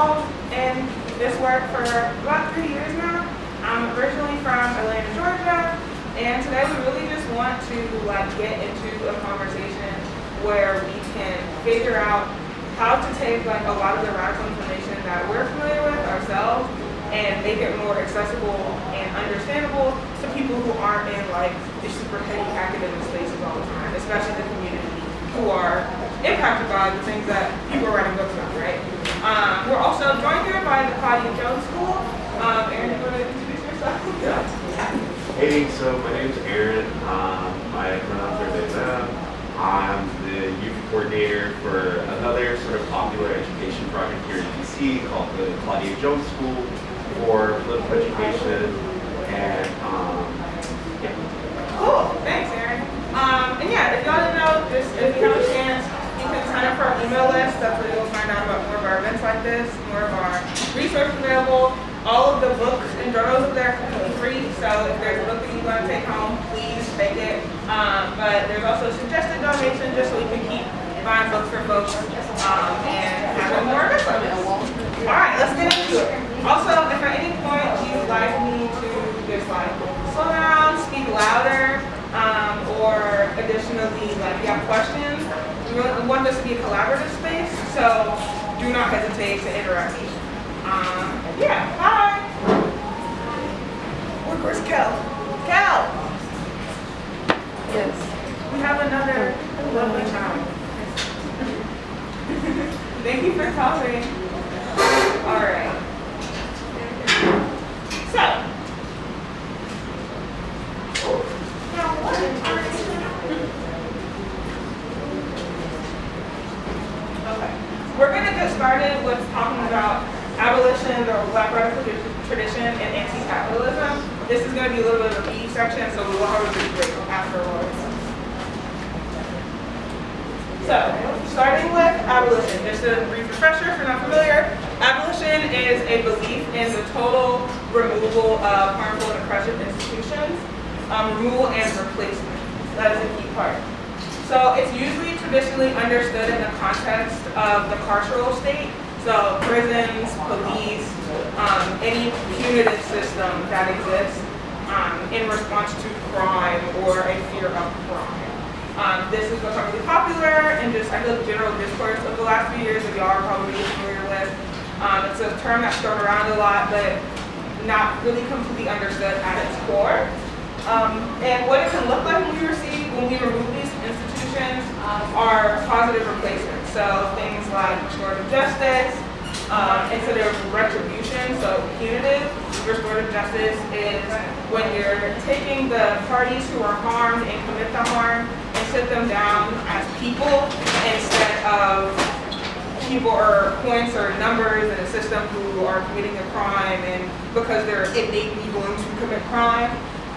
involved in this work for about 3 years now. I'm originally from Atlanta, Georgia, and today we really just want to get into a conversation where we can figure out how to take a lot of the radical information that we're familiar with ourselves and make it more accessible and understandable to people who aren't in the super heady academic spaces all the time, especially the community who are impacted by the things that people are writing books about, right? We're also joined here by the Claudia School. Aaron, you want to introduce yourself? Yeah. Hey, so my name's Aaron. My pronouns are they, them. I'm the youth coordinator for another sort of popular education project here in DC called the Claudia Jones School for political education. And yeah. Cool, thanks, Aaron. And yeah, if y'all didn't know, just if you have a chance, you can sign up for our email list. That's where you'll find out about more of our events like this, more of our resources available. All of the books and journals up there are completely free, so if there's a book that you want to take home, please take it. But there's also suggested donations just so we can keep buying books for folks and having more events like this. All right, let's get into it. Also, if at any point you'd like me to just slow down, speak louder, or additionally, if you have questions, we want this to be a collaborative space, so do not hesitate to interrupt me. Yeah, hi. Where's Kel? Kel! Yes. We have another lovely child. Thank you for coming. All right. So, now what okay. We're going to get started with talking about abolition or Black radical tradition and anti-capitalism. This is going to be a little bit of a B section, so we will have a big break afterwards. So, starting with abolition, just a brief refresher if you're not familiar. Abolition is a belief in the total removal of harmful and oppressive institutions, removal and replacement. That is a key part. So it's usually traditionally understood in the context of the carceral state. So prisons, police, any punitive system that exists in response to crime or a fear of crime. This has become really popular in just, I feel, the general discourse of the last few years that y'all are probably familiar with. It's a term that's thrown around a lot, but not really completely understood at its core. And what it can look like when we remove these institutions are positive replacements. So things like restorative justice, instead of retribution, so punitive. Restorative justice is when you're taking the parties who are harmed and commit the harm and sit them down as people instead of people or points or numbers in a system who are committing a crime and because they're innately going to commit crime,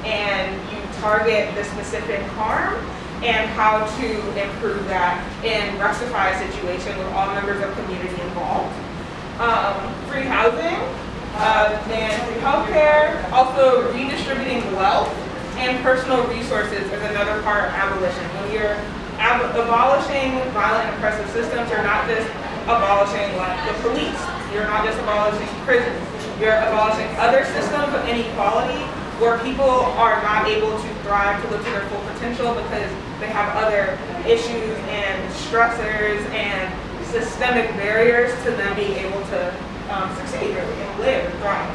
and you target the specific harm and how to improve that and rectify a situation with all members of community involved. Free housing and free healthcare, also redistributing wealth and personal resources is another part of abolition. When you're abolishing violent and oppressive systems, you're not just abolishing the police, you're not just abolishing prisons, you're abolishing other systems of inequality where people are not able to thrive to live to their full potential because they have other issues and stressors and systemic barriers to them being able to succeed really, and live and thrive.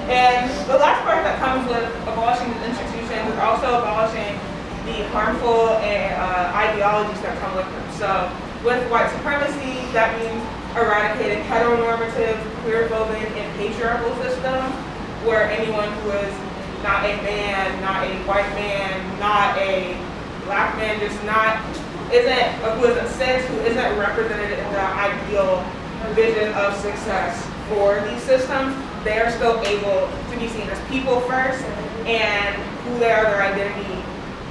And the last part that comes with abolishing the institutions is also abolishing the harmful ideologies that come with them. So with white supremacy, that means eradicating heteronormative, queerphobic, and patriarchal systems where anyone who is not a man, not a white man, not a black man, who isn't cis, who isn't represented in the ideal vision of success for these systems, they are still able to be seen as people first, and who they are, their identity,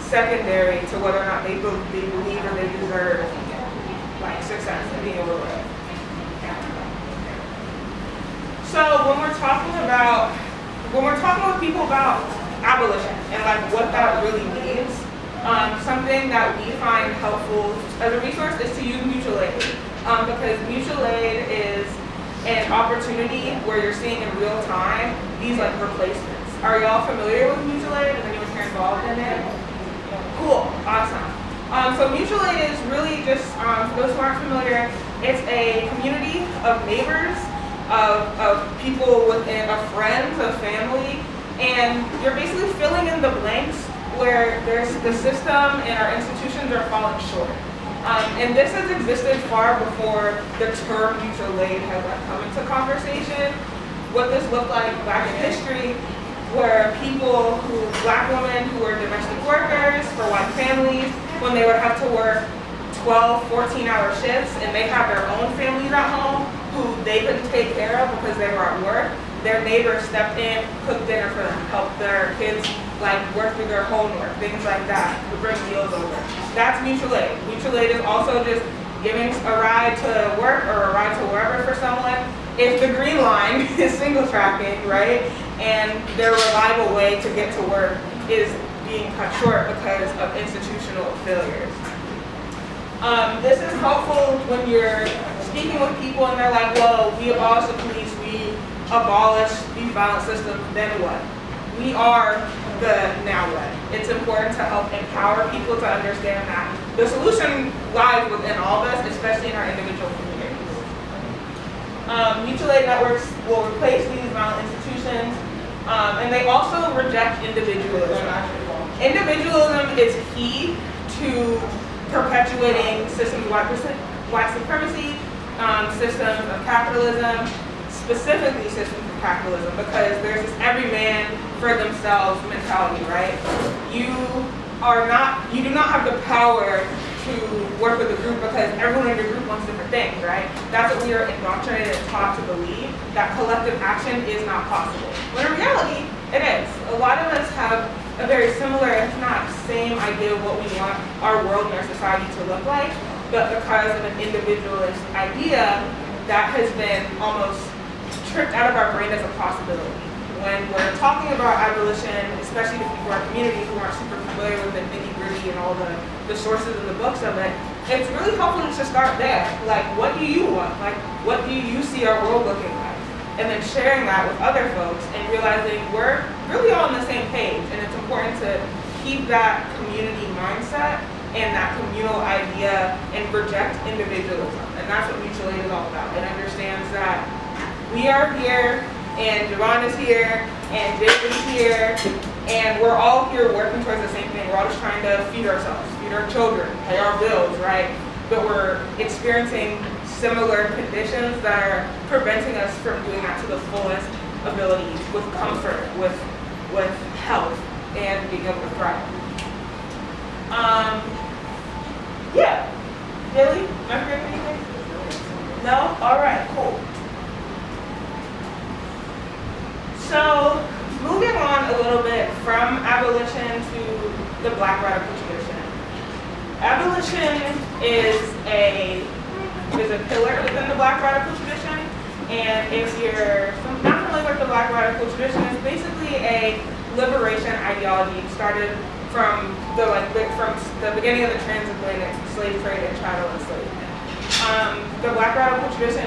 secondary to whether or not they believe or they deserve success and being able to live. So when we're talking with people about abolition and what that really means, something that we find helpful as a resource is to use mutual aid, because mutual aid is and opportunity where you're seeing in real time these like replacements. Are y'all familiar with mutual aid? Is anyone here involved in it? Cool, awesome. So mutual aid is really just, for those who aren't familiar, it's a community of neighbors, of people within, of friends, of family, and you're basically filling in the blanks where there's the system and our institutions are falling short. And this has existed far before the term mutual aid has come into conversation. What this looked like back in history were people black women who were domestic workers for white families, when they would have to work 12, 14-hour shifts and they have their own families at home who they couldn't take care of because they were at work. Their neighbors stepped in, cooked dinner for them, helped their kids like work through their homework, things like that, to bring meals over. That's mutual aid. Mutual aid is also just giving a ride to work or a ride to wherever for someone if the green line is single tracking, right? And their reliable way to get to work is being cut short because of institutional failures. This is helpful when you're speaking with people and they're like, well, we abolish the police, we abolish these violent systems, then what? We are the now what. It's important to help empower people to understand that the solution lies within all of us, especially in our individual communities. Mutual aid networks will replace these violent institutions, and they also reject individualism. Individualism is key to perpetuating systems of white supremacy, systems of capitalism, specifically systems of capitalism, because there's this every man for themselves mentality, right? You do not have the power to work with a group because everyone in your group wants different things, right? That's what we are indoctrinated and taught to believe, that collective action is not possible. When in reality, it is. A lot of us have a very similar, if not same idea of what we want our world and our society to look like, but because of an individualist idea, that has been almost tripped out of our brain as a possibility. When we're talking about abolition, especially to people in our community who aren't super familiar with the nitty-gritty and all the sources and the books of it, it's really helpful to just start there. Like, what do you want? Like, what do you see our world looking like? And then sharing that with other folks and realizing we're really all on the same page, and it's important to keep that community mindset and that communal idea and reject individualism. And that's what mutual aid is all about. It understands that we are here, and Javon is here, and Jake is here, and we're all here working towards the same thing. We're all just trying to feed ourselves, feed our children, pay our bills, right? But we're experiencing similar conditions that are preventing us from doing that to the fullest ability, with comfort, with health, and being able to thrive. Yeah. Billy, am I forgetting anything? No? All right, cool. So, moving on a little bit from abolition to the Black radical tradition. Abolition is a pillar within the Black radical tradition, and if you're not familiar with the Black radical tradition, it's basically a liberation ideology started from the beginning of the transatlantic slave trade and chattel enslavement. The Black radical tradition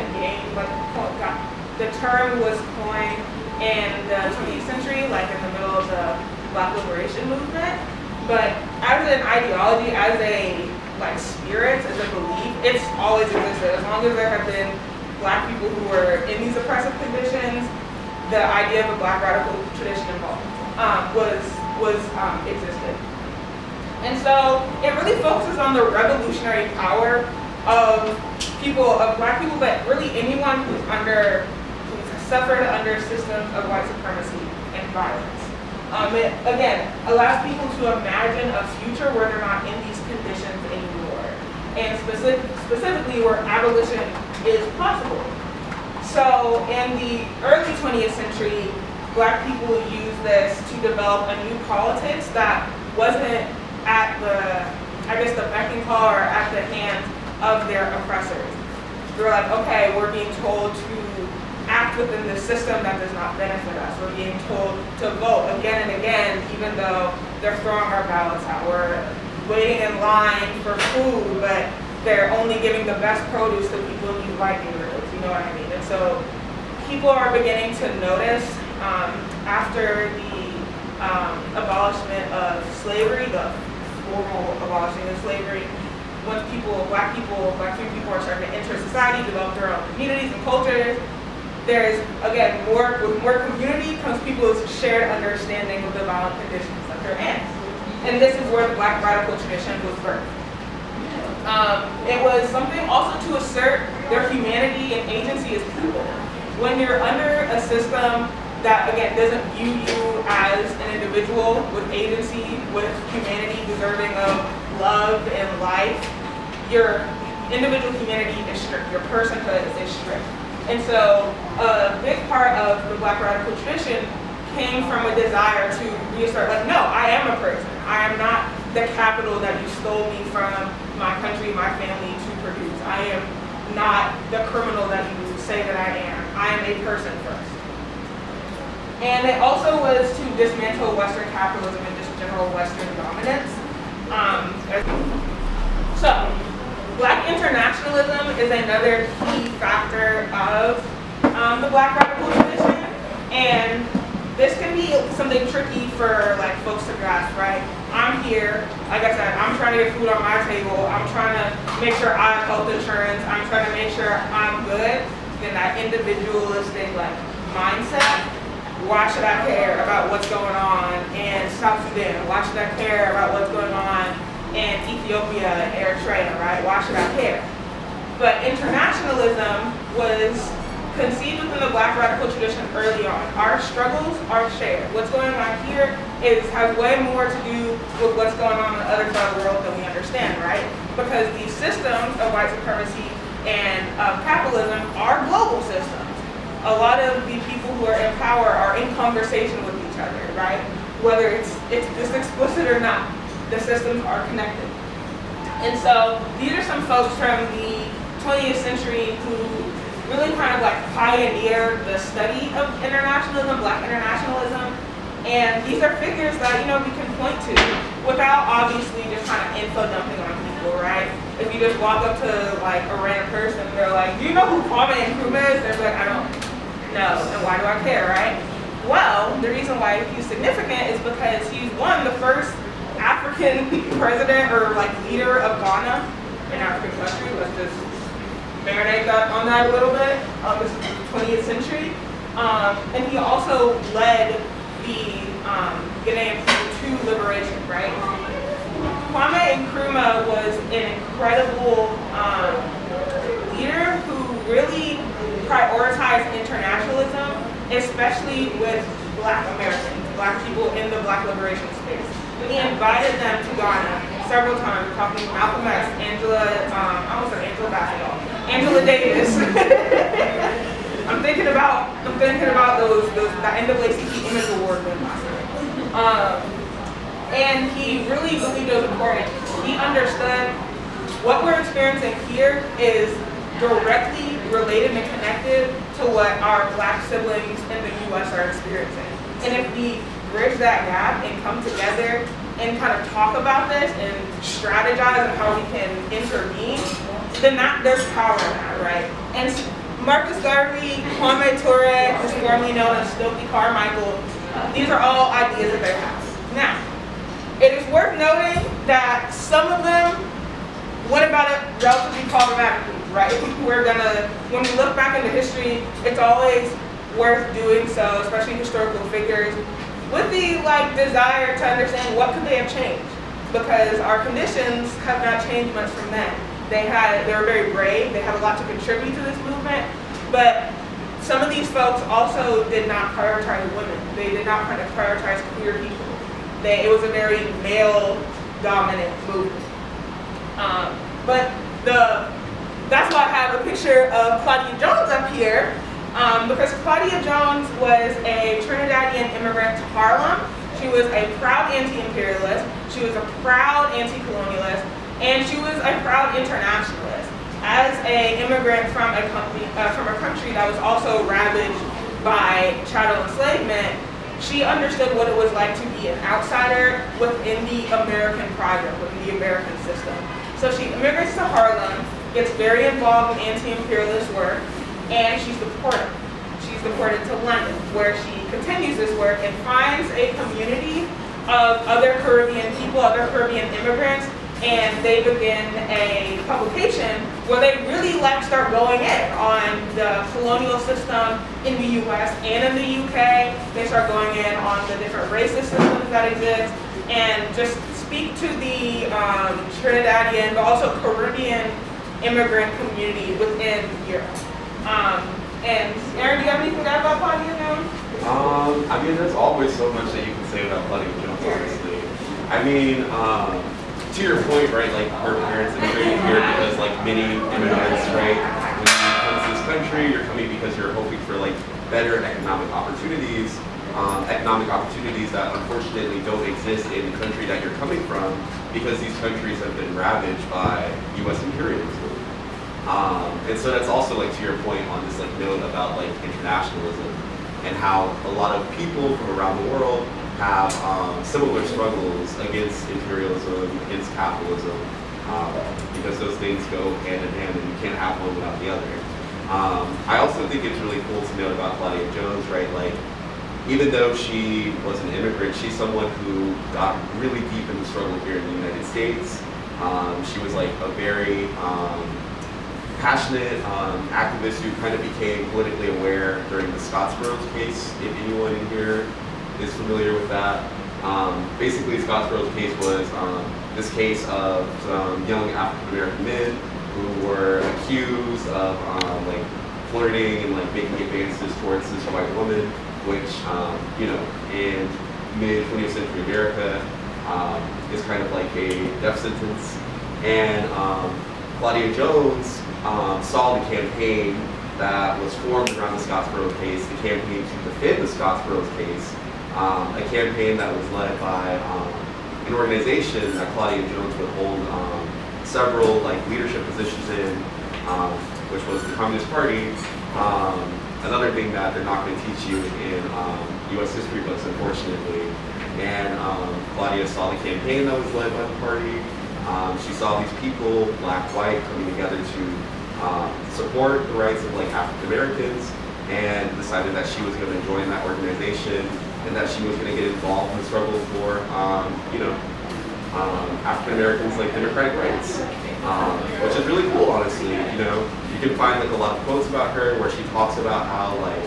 the term was coined in the 20th century, like in the middle of the Black liberation movement. But as an ideology, as a spirit, as a belief, it's always existed. As long as there have been Black people who were in these oppressive conditions, the idea of a Black radical tradition existed. And so it really focuses on the revolutionary power of Black people, but really anyone who's suffered under systems of white supremacy and violence. It, again, allows people to imagine a future where they're not in these conditions anymore, and specifically where abolition is possible. So in the early 20th century, Black people used this to develop a new politics that wasn't at the beck and call or at the hands of their oppressors. They were like, okay, we're being told to act within the system that does not benefit us. We're being told to vote again and again, even though they're throwing our ballots out. We're waiting in line for food, but they're only giving the best produce to people in these white neighborhoods. you know what I mean? And so people are beginning to notice after the abolishment of slavery, the formal abolishing of slavery, once black free people are starting to enter society, develop their own communities and cultures, there's, again, with more community comes people's shared understanding of the violent conditions that they're in. And this is where the Black radical tradition was birthed. It was something also to assert their humanity and agency as people. When you're under a system that, again, doesn't view you as an individual with agency, with humanity deserving of love and life, your individual humanity is stripped, your personhood is stripped. And so a big part of the Black radical tradition came from a desire to reassert, like, no, I am a person. I am not the capital that you stole me from my country, my family to produce. I am not the criminal that you say that I am. I am a person first. And it also was to dismantle Western capitalism and just general Western dominance. So, Black internationalism is another key factor of the Black radical tradition, and this can be something tricky for like folks to grasp, right? I'm here, like I said, I'm trying to get food on my table, I'm trying to make sure I have health insurance, I'm trying to make sure I'm good. Then that individualistic like mindset, why should I care about what's going on in South Sudan? Why should I care about what's going on in Ethiopia and Eritrea, right? Why should I care? But internationalism was conceived within the Black radical tradition early on. Our struggles are shared. What's going on here has way more to do with what's going on in the other side of the world than we understand, right? Because these systems of white supremacy and capitalism are global systems. A lot of the people who are in power are in conversation with each other, right? Whether it's this explicit or not. The systems are connected. And so these are some folks from the 20th century who really kind of like pioneered the study of internationalism, Black internationalism. And these are figures that, we can point to without obviously just kind of info dumping on people, right? If you just walk up to like a random person, they're like, do you know who Kwame Nkrumah is? They're like, I don't know, and why do I care, right? Well, the reason why he's significant is because he's the first African president or like leader of Ghana, an African country. Let's just marinate on that a little bit. This is the 20th century. And he also led the Ghanaian people to liberation, right? Kwame Nkrumah was an incredible leader who really prioritized internationalism, especially with Black Americans, Black people in the Black liberation space. He invited them to Ghana several times. We're talking Malcolm X, I almost said Angela Basketball, Angela Davis. I'm thinking about those that NAACP Image Award win last year. And he really believed it was important. He understood what we're experiencing here is directly related and connected to what our Black siblings in the U.S. are experiencing. And if we bridge that gap and come together and kind of talk about this and strategize on how we can intervene, then there's power in that, right? And Marcus Garvey, Kwame Ture, who's formerly known as Stokely Carmichael, these are all ideas that they have. Now, it is worth noting that some of them went about it relatively problematically, right? When we look back into history, it's always worth doing so, especially historical figures, with the desire to understand what could they have changed, because our conditions have not changed much from then. They were very brave, they had a lot to contribute to this movement, but some of these folks also did not prioritize women. They did not prioritize queer people. It was a very male-dominant movement. That's why I have a picture of Claudia Jones up here, because Claudia Jones was a Trinidadian immigrant to Harlem. She was a proud anti-imperialist, she was a proud anti-colonialist, and she was a proud internationalist. As an immigrant from a country that was also ravaged by chattel enslavement, she understood what it was like to be an outsider within the American project, within the American system. So she immigrates to Harlem, gets very involved in anti-imperialist work, and she's deported. She's deported to London, where she continues this work and finds a community of other Caribbean people, other Caribbean immigrants, and they begin a publication where they really start going in on the colonial system in the US and in the UK. They start going in on the different racist systems that exist and just speak to the Trinidadian, but also Caribbean immigrant community within Europe. And Aaron, do you have anything to add about Claudia Jones? I mean, there's always so much that you can say about Claudia Jones, honestly. I mean, to your point, right, like her parents immigrated here because like many immigrants, right, when you come to this country, you're coming because you're hoping for like better economic opportunities that unfortunately don't exist in the country that you're coming from because these countries have been ravaged by US imperialism. And so that's also like to your point on this like note about like internationalism and how a lot of people from around the world have similar struggles against imperialism, against capitalism, because those things go hand in hand and you can't have one without the other. I also think it's really cool to note about Claudia Jones, right? Like, even though she was an immigrant, she's someone who got really deep in the struggle here in the United States. She was like a very passionate activist who kind of became politically aware during the Scottsboro case, if anyone in here is familiar with that. Basically, Scottsboro case was this case of some young African-American men who were accused of like flirting and like making advances towards this white woman, which, you know, in mid-20th century America is kind of like a death sentence. And Claudia Jones saw the campaign that was formed around the Scottsboro case, the campaign to defend the Scottsboro case, a campaign that was led by an organization that Claudia Jones would hold several like leadership positions in, which was the Communist Party. Another thing that they're not going to teach you in U.S. history books, unfortunately. And Claudia saw the campaign that was led by the party. She saw these people, black, white, coming together to support the rights of like African Americans, and decided that she was going to join that organization and that she was going to get involved in the struggle for, you know, African Americans like democratic rights, which is really cool, honestly. You know, you can find like a lot of quotes about her where she talks about how like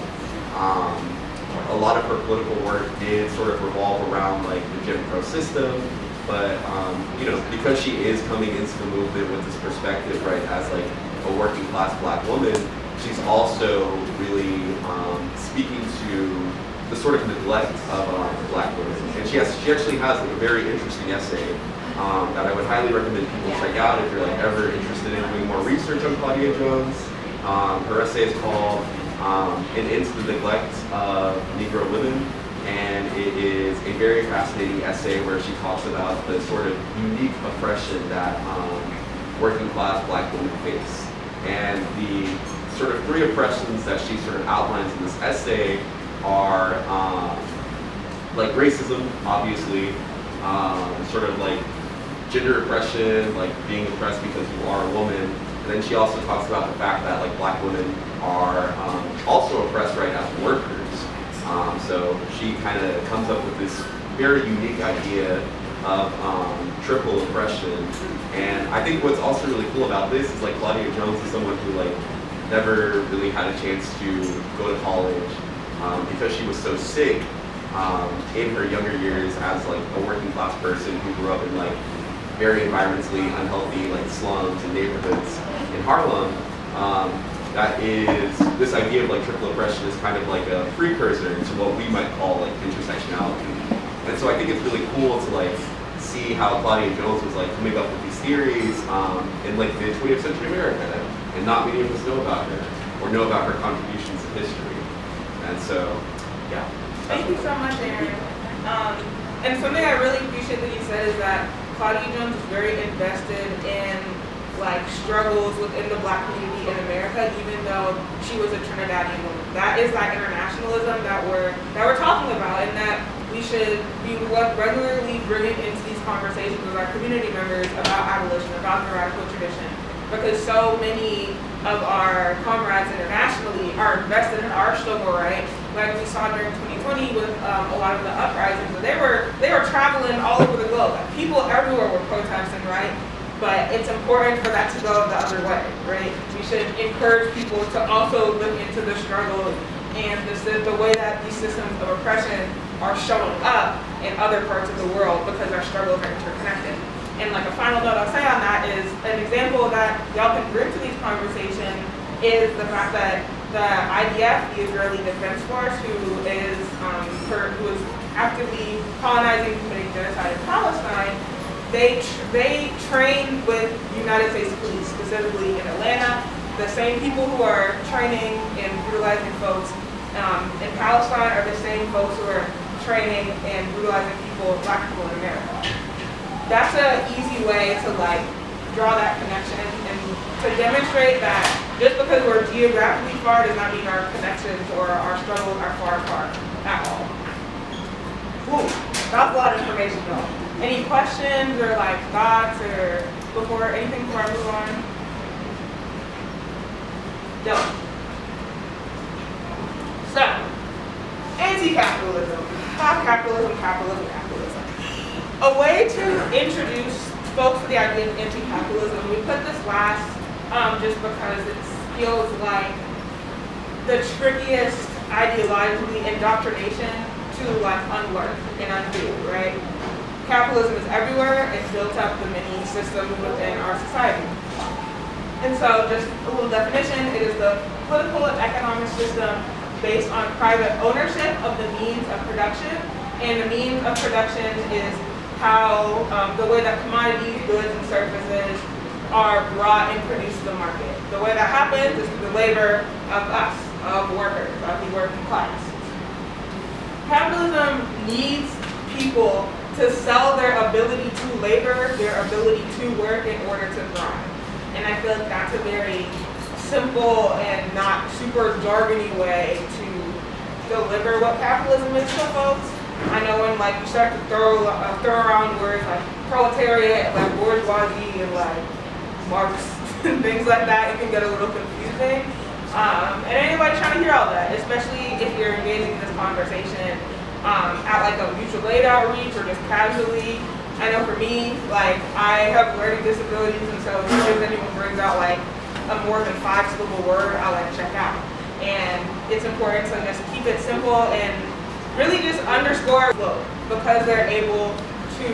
a lot of her political work did sort of revolve around like the Jim Crow system. But, you know, because she is coming into the movement with this perspective, right, as like a working class black woman, she's also really speaking to the sort of neglect of black women. And she actually has like a very interesting essay that I would highly recommend people check out if you're like ever interested in doing more research on Claudia Jones. Her essay is called An End to the Neglect of Negro Women. And it is a very fascinating essay where she talks about the sort of unique oppression that working class black women face. And the sort of three oppressions that she sort of outlines in this essay are like racism, obviously, sort of like gender oppression, like being oppressed because you are a woman. And then she also talks about the fact that like black women are also oppressed right as workers. So she kind of comes up with this very unique idea of triple oppression. And I think what's also really cool about this is like Claudia Jones is someone who like never really had a chance to go to college because she was so sick in her younger years as like a working class person who grew up in like very environmentally unhealthy like slums and neighborhoods in Harlem. That is, this idea of like triple oppression is kind of like a precursor to what we might call like intersectionality. And so I think it's really cool to like see how Claudia Jones was like coming up with these theories in like the 20th century America, and not many of us know about her or know about her contributions to history. And so, yeah. Thank you so much, Aaron. And something I really appreciate that you said is that Claudia Jones is very invested in like struggles within the black community in America, even though she was a Trinidadian woman. That is that internationalism that we're talking about, and that we should be regularly bringing into these conversations with our community members about abolition, about the radical tradition, because so many of our comrades internationally heavily are invested in our struggle, right? Like we saw during 2020 with a lot of the uprisings, but they were traveling all over the globe. People everywhere were protesting, right? But it's important for that to go the other way, right? We should encourage people to also look into the struggle and the way that these systems of oppression are showing up in other parts of the world because our struggles are interconnected. And like a final note I'll say on that is an example that y'all can bring to these conversations is the fact that the IDF, the Israeli Defense Force, who is actively colonizing, committing genocide in Palestine, they train with United States police, specifically in Atlanta. The same people who are training and brutalizing folks in Palestine are the same folks who are training and brutalizing black people in America. That's an easy way to like draw that connection and to demonstrate that just because we're geographically far does not mean our connections or our struggles are far apart at all. Whew, that was a lot of information though. Any questions or like thoughts or anything before I move on? No. So, anti-capitalism. Capitalism. A way to introduce folks to the idea of anti-capitalism, we put this last just because it feels like the trickiest ideologically indoctrination to like unlearn and undo, right? Capitalism is everywhere. It's built up the many systems within our society. And so just a little definition, it is the political and economic system based on private ownership of the means of production. And the means of production is how the way that commodities, goods, and services are brought and produced to the market. The way that happens is through the labor of us, of workers, of the working class. Capitalism needs people to sell their ability to labor, their ability to work in order to thrive. And I feel like that's a very simple and not super jargony way to deliver what capitalism is to folks. I know when like you start to throw around words like proletariat, like bourgeoisie, and like Marx, and things like that, it can get a little confusing. And anybody trying to hear all that, especially if you're engaging in this conversation at like a mutual aid outreach or just casually. I know for me, like I have learning disabilities, and so if anyone brings out like a more than 5-syllable word, I like check out. And it's important to just keep it simple and really just underscore because they're able to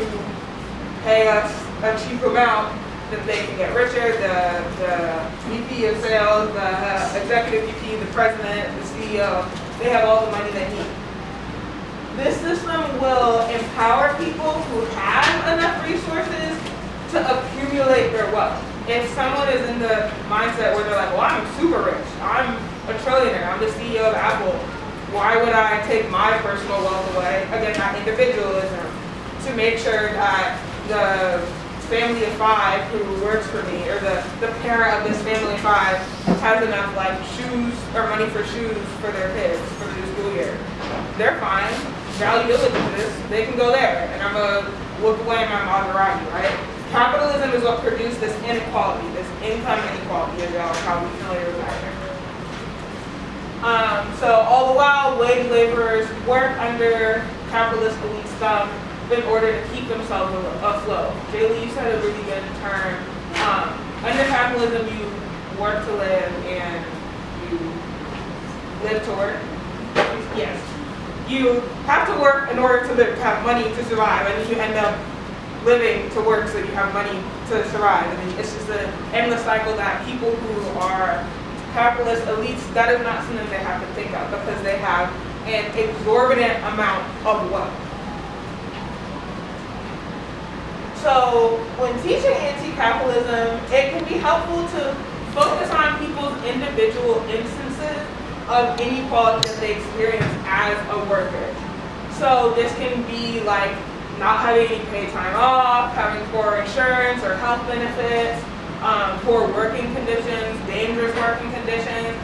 pay us a cheap amount that they can get richer. The VP of sales, the executive VP, the president, the CEO, they have all the money they need. This system will empower people who have enough resources to accumulate their wealth. If someone is in the mindset where they're like, well, I'm super rich, I'm a trillionaire, I'm the CEO of Apple, why would I take my personal wealth away? Again, that individualism, to make sure that the family of 5 who works for me, or the parent of this family of 5 has enough like shoes or money for shoes for their kids for the new school year. They're fine. Value diligence, they can go there, and I'm gonna look away my Maserati, right? Capitalism is what produced this inequality, this income inequality, as y'all are probably familiar with that. So all the while, wage laborers work under capitalist elite stuff in order to keep themselves afloat. Jaylee, you said a really good term. Under capitalism, you work to live and you live to work. Yes. You have to work in order to live, to have money to survive, and then you end up living to work so you have money to survive. And it's just an endless cycle that people who are capitalist elites, that is not something they have to think of because they have an exorbitant amount of wealth. So when teaching anti-capitalism, it can be helpful to focus on people's individual instances of inequality that they experience as a worker. So this can be like not having any paid time off, having poor insurance or health benefits, poor working conditions, dangerous working conditions.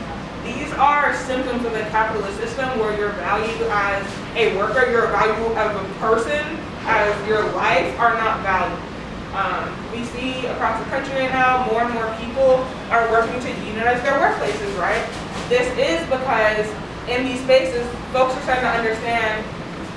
These are symptoms of the capitalist system where your value as a worker, your value as a person, as your life are not valued. We see across the country right now, more and more people are working to unionize their workplaces, right? this is because in these spaces, folks are starting to understand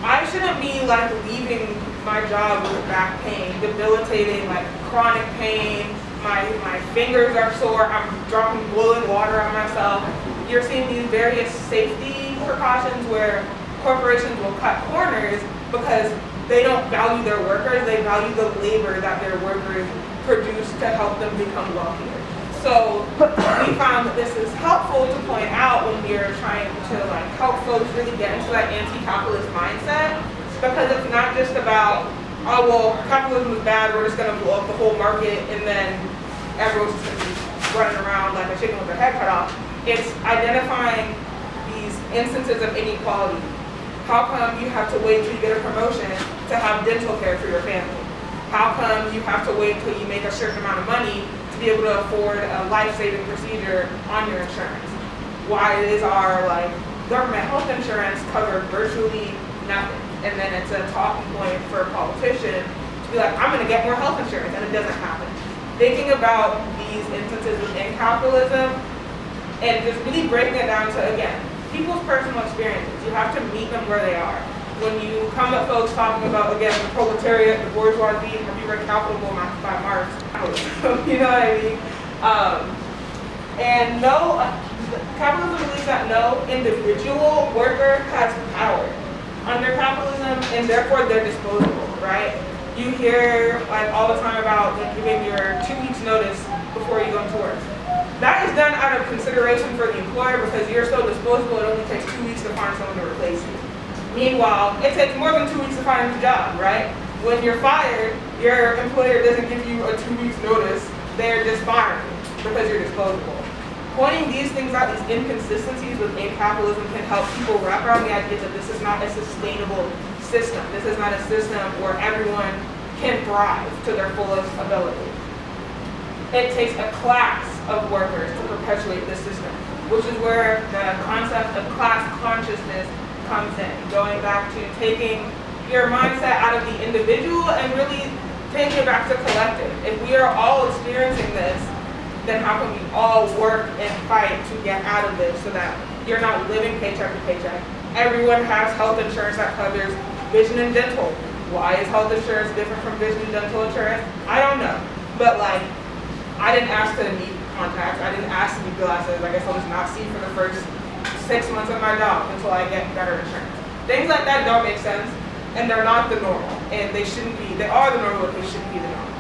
I shouldn't be like leaving my job with back pain, debilitating, like chronic pain. My fingers are sore. I'm dropping boiling water on myself. You're seeing these various safety precautions where corporations will cut corners because they don't value their workers. They value the labor that their workers produce to help them become wealthier. So we found that this is helpful to point out when we're trying to like help folks really get into that anti-capitalist mindset, because it's not just about, oh well, capitalism is bad, we're just gonna blow up the whole market and then everyone's just gonna be running around like a chicken with their head cut off. It's identifying these instances of inequality. How come you have to wait till you get a promotion to have dental care for your family? How come you have to wait till you make a certain amount of money to be able to afford a life-saving procedure on your insurance? Why is our like government health insurance covered virtually nothing? And then it's a talking point for a politician to be like, I'm gonna get more health insurance, and it doesn't happen. Thinking about these instances within capitalism and just really breaking it down to, again, people's personal experiences. You have to meet them where they are. When you come at folks talking about, again, the proletariat, the bourgeoisie, have you read Capital by Marx? You know what I mean? And no, capitalism believes that no individual worker has power under capitalism, and therefore they're disposable, right? You hear like all the time about like, giving your 2 weeks notice before you go into work. That is done out of consideration for the employer because you're so disposable, it only takes 2 weeks to find someone to replace you. Meanwhile, it takes more than 2 weeks to find a new job, right? When you're fired, your employer doesn't give you a 2 weeks notice, they're just firing you because you're disposable. Pointing these things out, these inconsistencies within capitalism can help people wrap around the idea that this is not a sustainable system. This is not a system where everyone can thrive to their fullest ability. It takes a class of workers to perpetuate this system, which is where the concept of class consciousness comes in, going back to taking your mindset out of the individual and really taking it back to collective. If we are all experiencing this, then how can we all work and fight to get out of this so that you're not living paycheck to paycheck? Everyone has health insurance that covers vision and dental. Why is health insurance different from vision and dental insurance? I don't know. But like, I didn't ask to need contacts. I didn't ask to need glasses. I guess I'll just not see for the first 6 months of my job until I get better insurance. Things like that don't make sense, and they're not the normal. And they shouldn't be. They are the normal, but they shouldn't be the normal.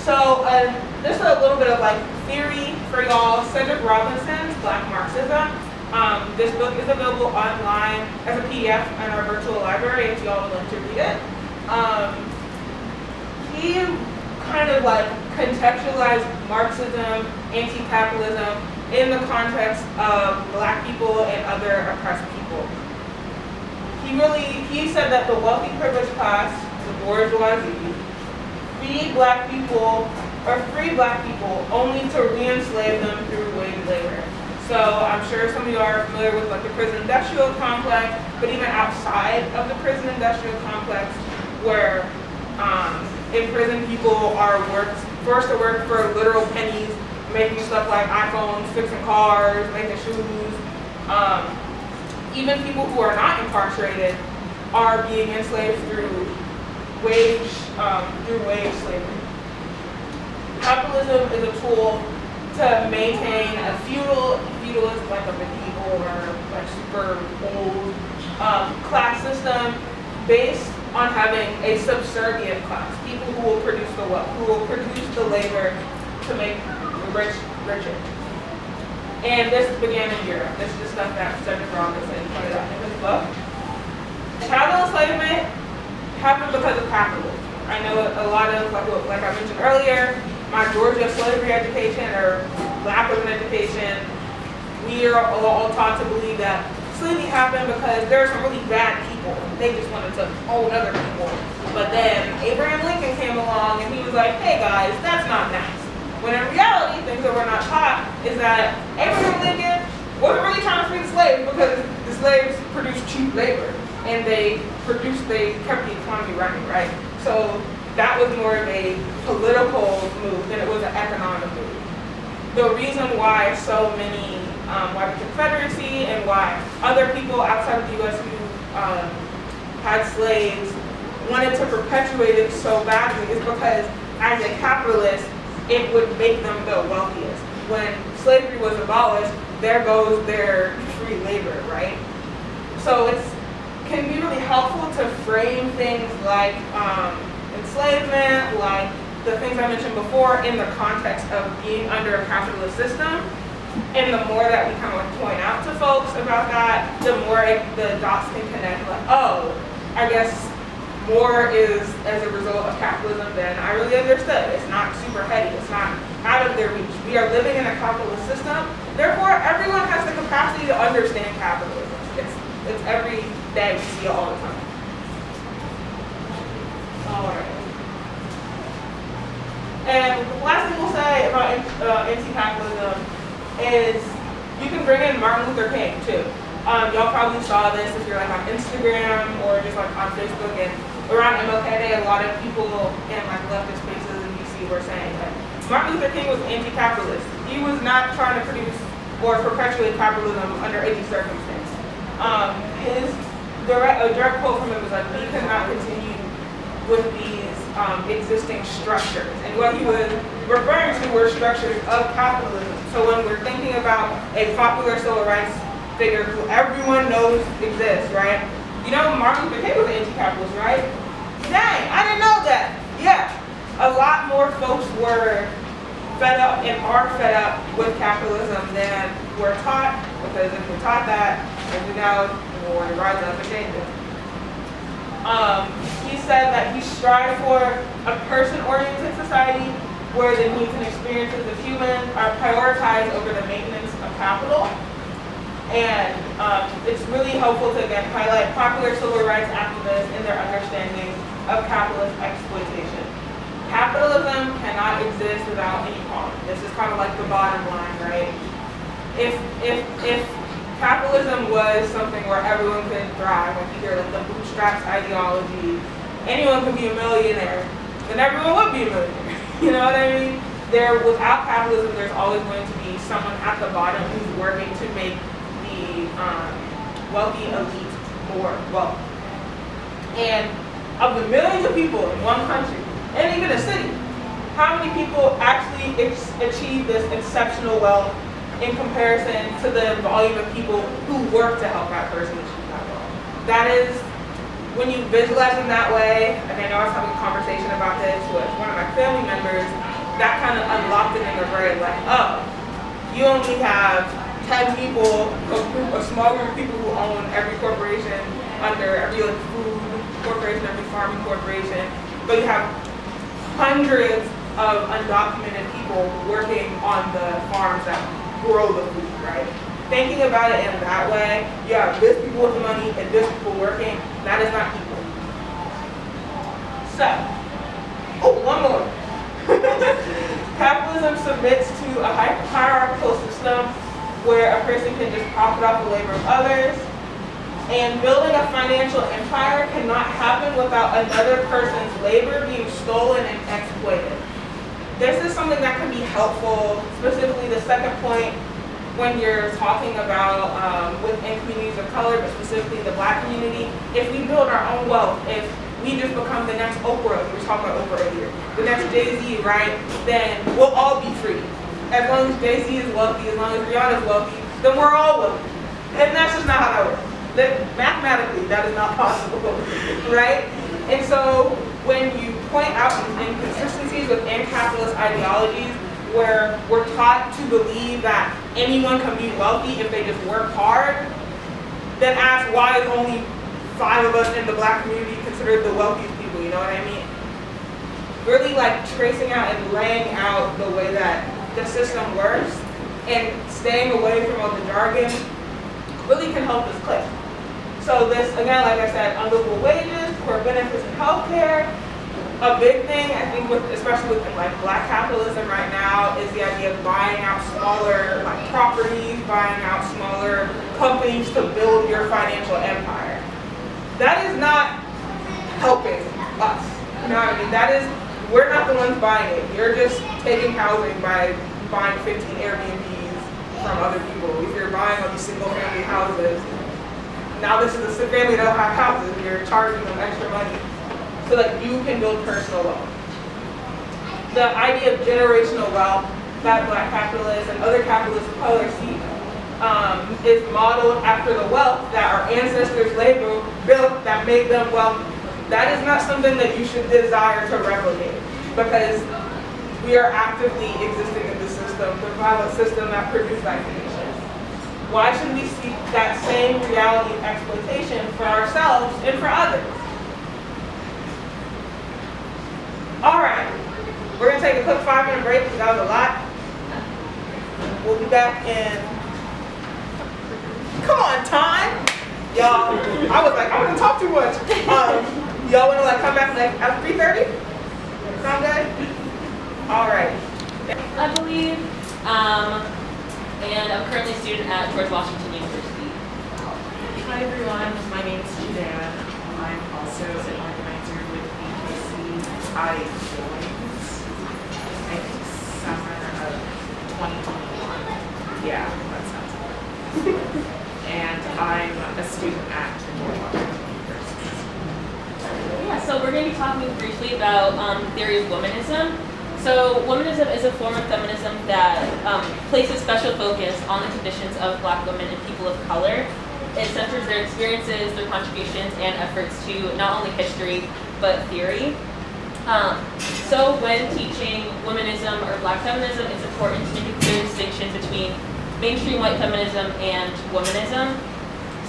So just a little bit of like theory for y'all. Cedric Robinson's Black Marxism. This book is available online as a PDF in our virtual library if y'all would like to read it. He kind of like contextualized Marxism, anti-capitalism in the context of Black people and other oppressed people. He said that the wealthy privileged class, the bourgeoisie, free Black people only to re-enslave them through wage labor. So I'm sure some of you are familiar with like the prison industrial complex, but even outside of the prison industrial complex, where in prison people are forced to work for literal pennies, making stuff like iPhones, fixing cars, making shoes. Even people who are not incarcerated are being enslaved through wage slavery. Capitalism is a tool to maintain a feudal is like a medieval or like super old class system based on having a subservient class, people who will produce the wealth, who will produce the labor to make the rich richer. And this began in Europe. This is the stuff that Cedric Robinson pointed out in his book. Chattel enslavement happened because of capitalism. I know a lot of, like I mentioned earlier, my Georgia slavery education or lack of an education, we are all taught to believe that slavery happened because there are some really bad people. They just wanted to own other people. But then Abraham Lincoln came along and he was like, hey guys, that's not nice. When in reality, things that we're not taught is that Abraham Lincoln wasn't really trying to free the slaves because the slaves produced cheap labor and they kept the economy running, right? So that was more of a political move than it was an economic move. the reason why so many, why the Confederacy and why other people outside of the U.S. who had slaves wanted to perpetuate it so badly is because as a capitalist, it would make them the wealthiest. When slavery was abolished, there goes their free labor, right? So it can be really helpful to frame things like enslavement, like the things I mentioned before, in the context of being under a capitalist system. And the more that we kind of like point out to folks about that, the more the dots can connect, like, oh, I guess more is as a result of capitalism than I really understood. It's not super heady, it's not out of their reach. We are living in a capitalist system, therefore everyone has the capacity to understand capitalism. It's every day, we see it all the time. All right. And the last thing we'll say about anti-capitalism is you can bring in Martin Luther King too. Y'all probably saw this if you're like on Instagram or just like on Facebook, and around MLK Day, a lot of people in like leftist spaces in DC were saying that Martin Luther King was anti-capitalist. He was not trying to produce or perpetuate capitalism under any circumstance. A direct quote from him was like, we cannot continue with these existing structures. And what he was referring to were structures of capitalism. So when we're thinking about a popular civil rights figure who everyone knows exists, right? You know, Martin Luther King was an anti-capitalist, right? Dang, I didn't know that. Yeah, a lot more folks were fed up and are fed up with capitalism than we're taught, because if we're taught that, as we know, we'll want to rise up and change it. He said that he strived for a person-oriented society where the needs and experiences of humans are prioritized over the maintenance of capital. And it's really helpful to, again, highlight popular civil rights activists in their understanding of capitalist exploitation. Capitalism cannot exist without inequality. This is kind of like the bottom line, right? If capitalism was something where everyone could thrive, like you hear like the bootstraps ideology, anyone could be a millionaire, then everyone would be a millionaire. You know what I mean? Without capitalism, there's always going to be someone at the bottom who's working to make the wealthy elite more wealthy. And of the millions of people in one country, and even a city, how many people actually achieve this exceptional wealth in comparison to the volume of people who work to help that person achieve that wealth? That is, when you visualize in that way, and I know I was having a conversation about this with one of my family members, that kind of unlocked it in their brain, like, oh, you only have 10 people, a small group of people who own every corporation under every like, food corporation, every farming corporation, but you have hundreds of undocumented people working on the farms that grow the food, right? Thinking about it in that way, you have this people with money and this people working, that is not equal. So, one more. Capitalism submits to a hierarchical system where a person can just profit off the labor of others, and building a financial empire cannot happen without another person's labor being stolen and exploited. This is something that can be helpful, specifically the second point, when you're talking about within communities of color, but specifically the Black community. If we build our own wealth, if we just become the next Oprah, we were talking about Oprah earlier, the next Jay-Z, right, then we'll all be free. As long as Jay-Z is wealthy, as long as Rihanna is wealthy, then we're all wealthy. And that's just not how that works. Mathematically, that is not possible, right? And so when you point out inconsistencies within capitalist ideologies, where we're taught to believe that anyone can be wealthy if they just work hard, then ask why is only 5 of us in the Black community considered the wealthiest people, you know what I mean? Really like tracing out and laying out the way that the system works and staying away from all the jargon really can help us click. So this, again, like I said, unlivable wages, poor benefits and healthcare. A big thing, I think, especially with like Black capitalism right now, is the idea of buying out smaller like properties, buying out smaller companies to build your financial empire. That is not helping us. You know what I mean? That is, we're not the ones buying it. You're just taking housing by buying 15 Airbnbs from other people, if you're buying all these single family houses, now this is a family that don't have houses, and you're charging them extra money so that you can build personal wealth. The idea of generational wealth that Black capitalists and other capitalists of color seek is modeled after the wealth that our ancestors built that made them wealthy. That is not something that you should desire to replicate, because we are actively existing in the system, the violent system that produced that condition. Why should we seek that same reality of exploitation for ourselves and for others? All right, we're gonna take a quick 5-minute break because that was a lot. We'll be back in, come on, time. Y'all, I was like, I wouldn't talk too much. Y'all wanna come back at 3:30? Sound good? All right. I believe, and I'm currently a student at George Washington University. Hi everyone, my name is Judan. I'm also an organizer with BKC. I joined, I think, summer of 2021. Yeah, that sounds good. And I'm a student at George Washington University. Yeah, so we're going to be talking briefly about the theory of womanism. So womanism is a form of feminism that places special focus on the conditions of Black women and people of color. It centers their experiences, their contributions, and efforts to not only history, but theory. So when teaching womanism or Black feminism, it's important to make a clear distinction between mainstream white feminism and womanism.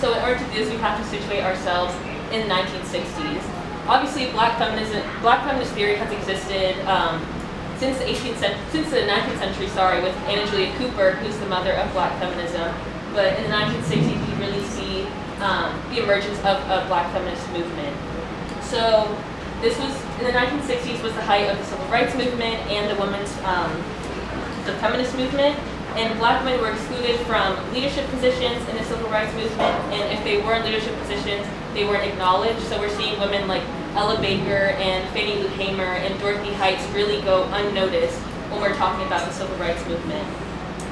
So in order to do this, we have to situate ourselves in the 1960s. Obviously, Black feminist theory has existed since the 19th century, with Anna Julia Cooper, who's the mother of Black feminism. But in the 1960s, we really see the emergence of a Black feminist movement. So this was, in the 1960s, was the height of the civil rights movement and the feminist movement. And Black women were excluded from leadership positions in the civil rights movement. And if they were in leadership positions, they weren't acknowledged. So we're seeing women like Ella Baker and Fannie Lou Hamer and Dorothy Heights really go unnoticed when we're talking about the civil rights movement.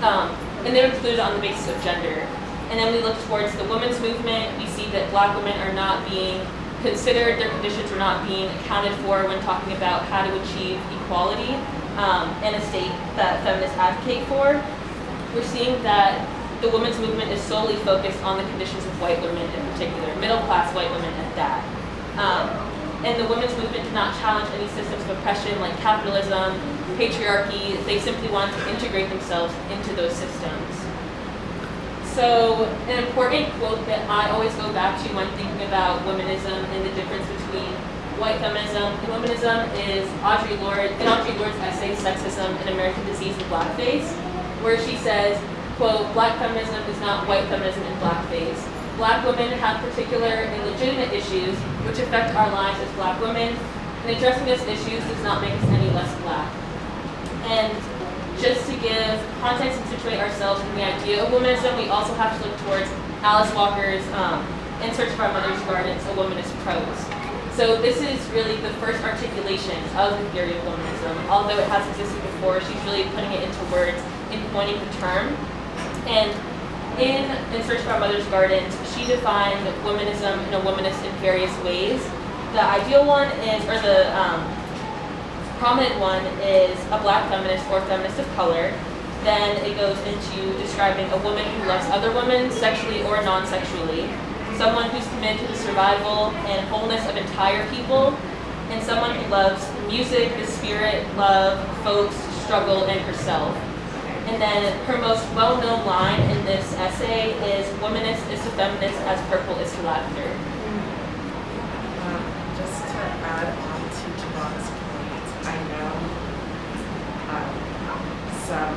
And they're included on the basis of gender. And then we look towards the women's movement. We see that Black women are not being considered, their conditions are not being accounted for when talking about how to achieve equality in a state that feminists advocate for. We're seeing that the women's movement is solely focused on the conditions of white women in particular, middle-class white women at that. And the women's movement did not challenge any systems of oppression like capitalism, patriarchy. They simply wanted to integrate themselves into those systems. So an important quote that I always go back to when thinking about womanism and the difference between white feminism and womanism is Audre Lorde's essay, Sexism, an American Disease in Blackface, where she says, quote, Black feminism is not white feminism in blackface. Black women have particular and legitimate issues which affect our lives as Black women, and addressing those issues does not make us any less Black. And just to give context and situate ourselves in the idea of womanism, we also have to look towards Alice Walker's In Search of Our Mother's Gardens, A Womanist Prose. So this is really the first articulation of the theory of womanism. Although it has existed before, she's really putting it into words and coining the term. And in Search of Our Mother's Gardens, she defined womanism and a womanist in various ways. The ideal one is, or the prominent one is a Black feminist or feminist of color. Then it goes into describing a woman who loves other women, sexually or non-sexually. Someone who's committed to the survival and wholeness of entire people. And someone who loves music, the spirit, love, folks, struggle, and herself. And then her most well-known line in this essay is, womanist is to feminist as purple is to lavender. Just to add on to Javon's point, I know some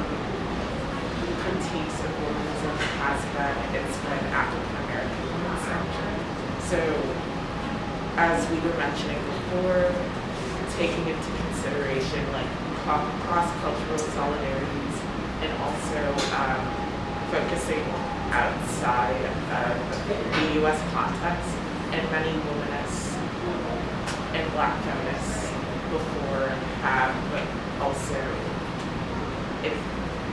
critiques of womanism has been, it's been African American women-centered. So, as we were mentioning before, taking into consideration like cross-cultural solidarities, and also focusing outside of the U.S. context, and many womanists and Black feminists before have also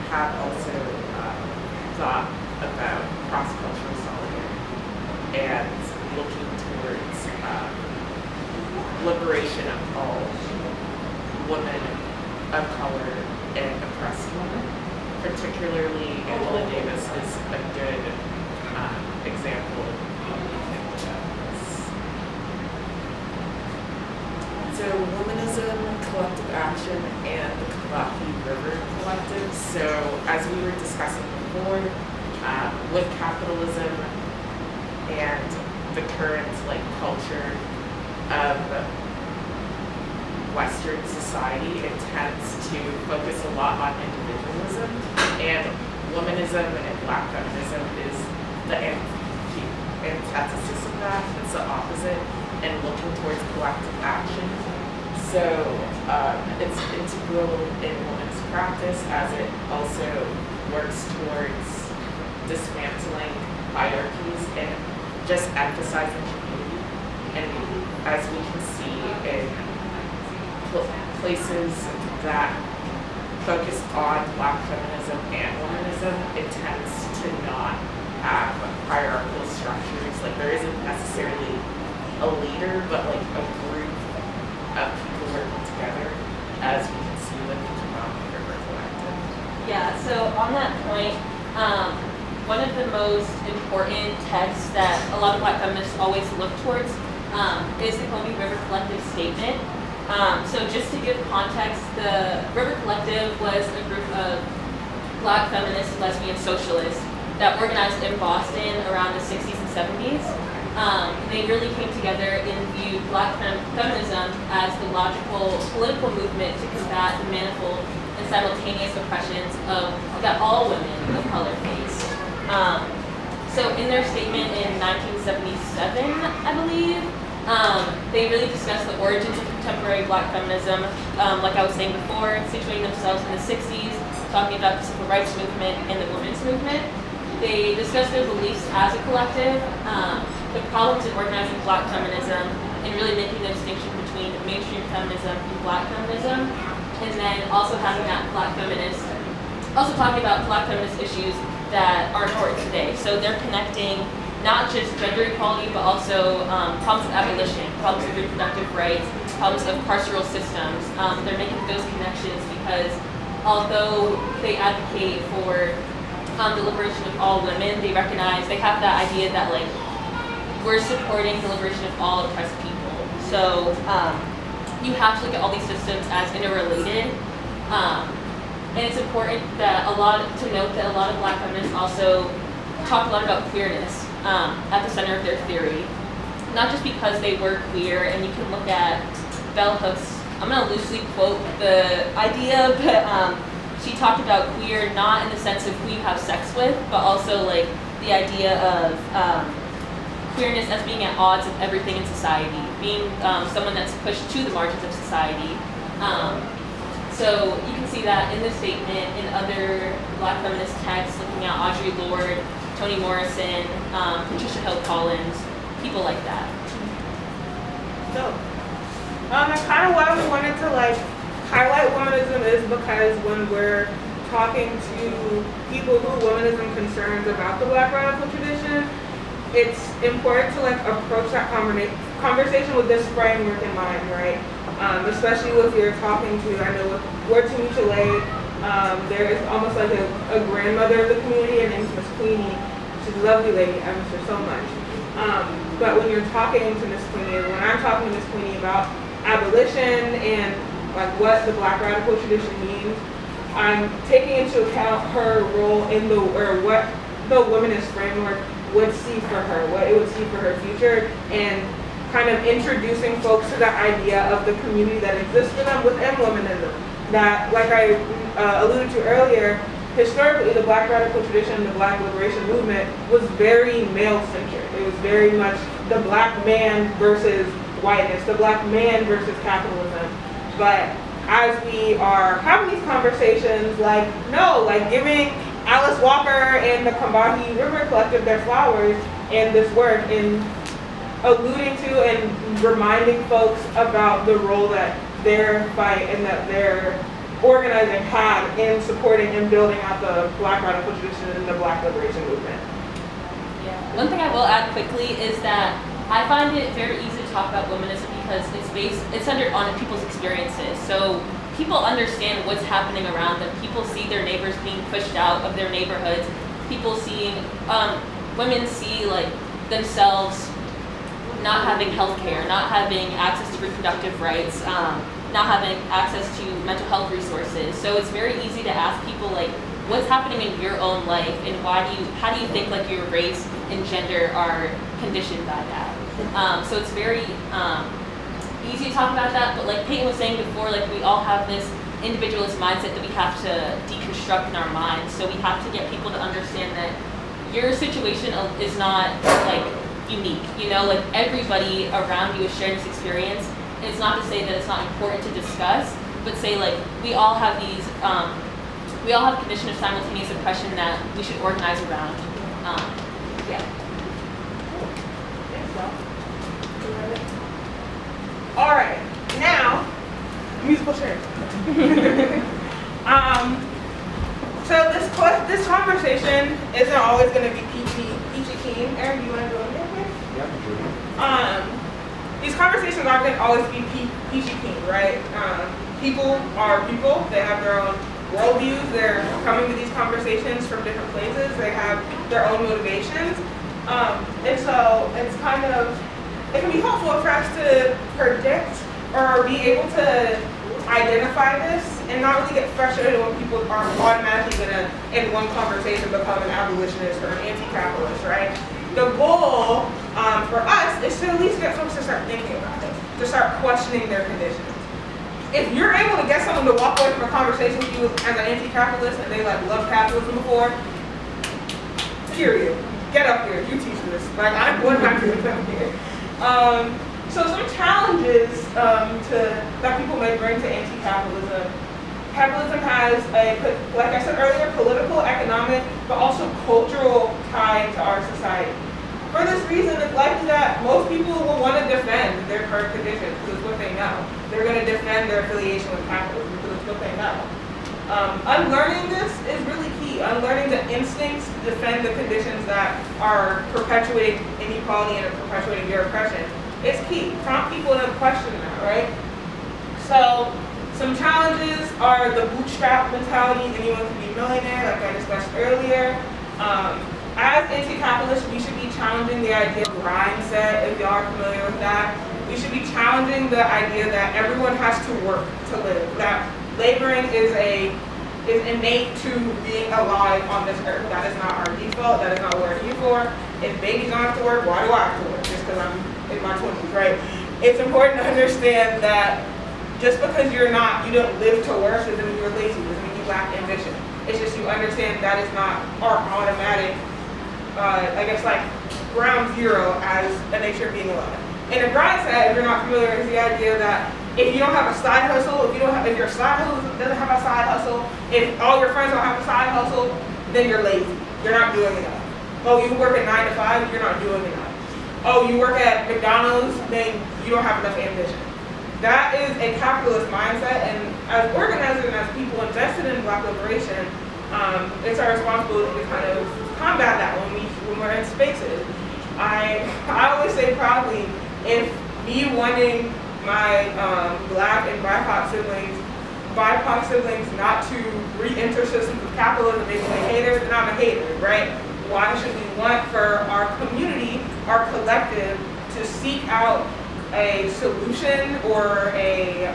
have also thought about cross-cultural solidarity and looking towards liberation of all women of color and oppressed women. Particularly, Angela Davis is a good example of how we can do this. So, womanism, collective action, and the Combahee River Collective. So, as we were discussing before, with capitalism and the current culture of Western society, it tends to focus a lot on individualism, and womanism and Black feminism is the antithesis of that. It's the opposite, and looking towards collective action. So it's integral in women's practice as it also works towards dismantling hierarchies and just emphasizing community. And as we can see in places that focus on Black feminism and womanism, it tends to not have hierarchical structures. There isn't necessarily a leader, but a group of people working together, as we can see with the Combahee River Collective. Yeah, so on that point, one of the most important texts that a lot of Black feminists always look towards is the Combahee River Collective statement. So just to give context, the River Collective was a group of Black feminist, lesbian socialists that organized in Boston around the 60s and 70s. They really came together and viewed Black feminism as the logical political movement to combat the manifold and simultaneous oppressions that all women of color face. So in their statement in 1977, I believe, they really discussed the origins of contemporary Black feminism, like I was saying before, situating themselves in the 60s, talking about the civil rights movement and the women's movement. They discussed their beliefs as a collective, the problems in organizing Black feminism, and really making the distinction between mainstream feminism and Black feminism, and then also having that Black feminist, also talking about Black feminist issues that are important today. So they're connecting not just gender equality, but also problems of abolition, problems of reproductive rights, problems of carceral systems. They're making those connections because although they advocate for the liberation of all women, they recognize, they have that idea that we're supporting the liberation of all oppressed people. So you have to look at all these systems as interrelated. And it's important that to note that a lot of Black feminists also talk a lot about queerness at the center of their theory. Not just because they were queer, and you can look at Bell Hooks, I'm going to loosely quote the idea, but she talked about queer not in the sense of who you have sex with, but also the idea of queerness as being at odds with everything in society, being someone that's pushed to the margins of society. So you can see that in this statement, in other Black feminist texts, looking at Audre Lorde, Toni Morrison, Patricia Hill Collins, people like that. So, and kind of why we wanted to highlight womanism is because when we're talking to people who womanism concerns about the Black radical tradition, it's important to approach that conversation with this framework in mind, right? Especially if you're talking to, I know with Word to Mutual, there is almost like a grandmother of the community, her name's Miss Queenie. She's a lovely lady, I miss her so much. But when you're talking to Miss Queenie, when I'm talking to Miss Queenie about abolition and what the Black radical tradition means, I'm taking into account her role in what the womanist framework would see for her, what it would see for her future, and kind of introducing folks to the idea of the community that exists for them within womanism. That, like I alluded to earlier, historically the Black radical tradition, the Black liberation movement was very male-centered. It was very much the Black man versus whiteness, the Black man versus capitalism. But as we are having these conversations, giving Alice Walker and the Combahee River Collective their flowers and this work, and alluding to and reminding folks about the role that their fight and that their organizing had in supporting and building out the Black radical tradition and the Black liberation movement. Yeah. One thing I will add quickly is that I find it very easy to talk about womanism because it's centered on people's experiences. So people understand what's happening around them. People see their neighbors being pushed out of their neighborhoods. People seeing, women see like themselves not having health care, not having access to reproductive rights, not having access to mental health resources. So it's very easy to ask people like, what's happening in your own life and how do you think like your race and gender are conditioned by that? So it's very easy to talk about that, but like Peyton was saying before, like we all have this individualist mindset that we have to deconstruct in our minds. So we have to get people to understand that your situation is not like unique, you know, like everybody around you is sharing this experience. And it's not to say that it's not important to discuss, but say like we all have these, we all have a condition of simultaneous oppression that we should organize around. Yeah. All right, now, musical chairs. So this conversation isn't always going to be peachy keen. Aaron, do you want to go in there? Yeah, These conversations aren't going to always be peachy keen, right? People are people. They have their own worldviews. They're coming to these conversations from different places. They have their own motivations. And so it's kind of, it can be helpful for us to predict or be able to identify this and not really get frustrated when people are automatically gonna, in one conversation, become an abolitionist or an anti-capitalist, right? The goal for us is to at least get folks to start thinking about it, to start questioning their conditions. If you're able to get someone to walk away from a conversation with you as an anti-capitalist and they like loved capitalism before, period. Get up here, you teach this. Like I'm one time to come here. So some challenges that people may bring to anti-capitalism. Capitalism has like I said earlier, political, economic, but also cultural tie to our society. For this reason, it's likely that most people will want to defend their current conditions because it's what they know. They're going to defend their affiliation with capitalism because it's what they know. Unlearning this is really key. Unlearning the instincts to defend the conditions that are perpetuating inequality and perpetuating your oppression is key. Prompt people to question that, right? So some challenges are the bootstrap mentality, anyone can be a millionaire, like I discussed earlier. As anti-capitalists, we should be challenging the idea of grind set, if y'all are familiar with that. We should be challenging the idea that everyone has to work to live, that laboring is innate to being alive on this earth. That is not our default, that is not what we're here for. If babies don't have to work, why do I have to work? Just because I'm in my 20s, right? It's important to understand that just because you don't live to work doesn't mean you're lazy, doesn't mean you lack ambition. It's just you understand that is not our automatic, I guess like ground zero as a nature of being alive. And a grind set, if you're not familiar, is the idea that if you don't have a side hustle, if your side hustle doesn't have a side hustle, if all your friends don't have a side hustle, then you're lazy. You're not doing enough. Oh, you work at 9 to 5, you're not doing enough. Oh, you work at McDonald's, then you don't have enough ambition. That is a capitalist mindset, and as organizers and as people invested in Black liberation, it's our responsibility to kind of combat that when we're in spaces. I always say proudly, if me wanting my Black and BIPOC siblings not to re-enter systems of capitalism makes me a hater, then I'm a hater, right? Why should we want for our community, our collective, to seek out a solution or a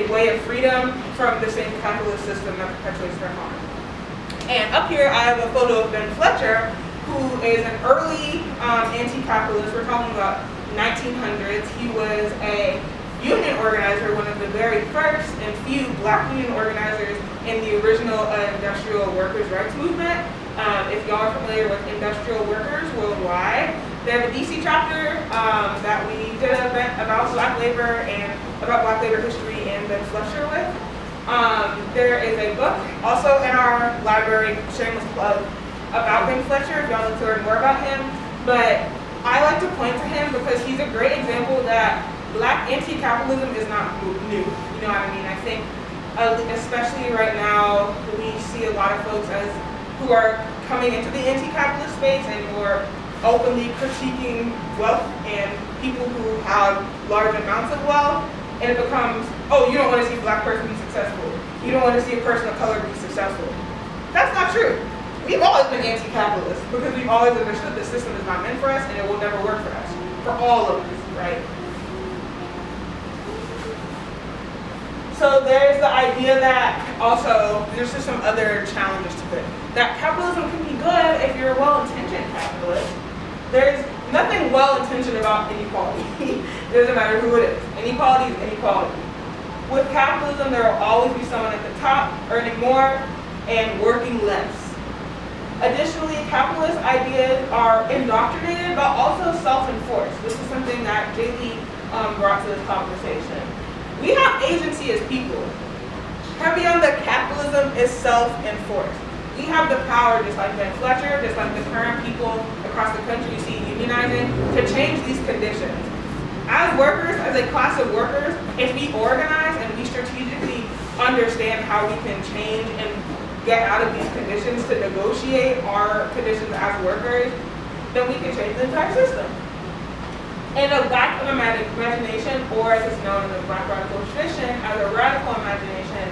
way of freedom from the same capitalist system that perpetuates their harm? And up here I have a photo of Ben Fletcher, who is an early anti-capitalist. We're talking about 1900s. He was a union organizer, one of the very first and few Black union organizers in the original industrial workers' rights movement. If y'all are familiar with industrial workers worldwide, they have a DC chapter that we did an event about Black labor and about Black labor history and Ben Fletcher with. There is a book also in our library, shameless plug, about Ben Fletcher if y'all need to learn more about him. But I like to point to him because he's a great example that Black anti-capitalism is not new. You know what I mean? I think especially right now, we see a lot of folks who are coming into the anti-capitalist space and who are openly critiquing wealth and people who have large amounts of wealth, and it becomes, oh, you don't want to see a black person be successful. You don't want to see a person of color be successful. That's not true. We've always been anti-capitalist because we've always understood the system is not meant for us and it will never work for us, for all of us, right? So there's the idea that also, there's just some other challenges to it. That capitalism can be good if you're a well-intentioned capitalist. There's nothing well-intentioned about inequality. It doesn't matter who it is. Inequality is inequality. With capitalism, there will always be someone at the top earning more and working less. Additionally, capitalist ideas are indoctrinated, but also self-enforced. This is something that J.Lee brought to this conversation. We have agency as people. Heavy on the capitalism is self-enforced. We have the power, just like Ben Fletcher, just like the current people across the country you see unionizing, to change these conditions. As workers, as a class of workers, if we organize and we strategically understand how we can change and get out of these conditions to negotiate our conditions as workers, then we can change the entire system. And a lack of imagination, or as it's known in the Black radical tradition, as a radical imagination,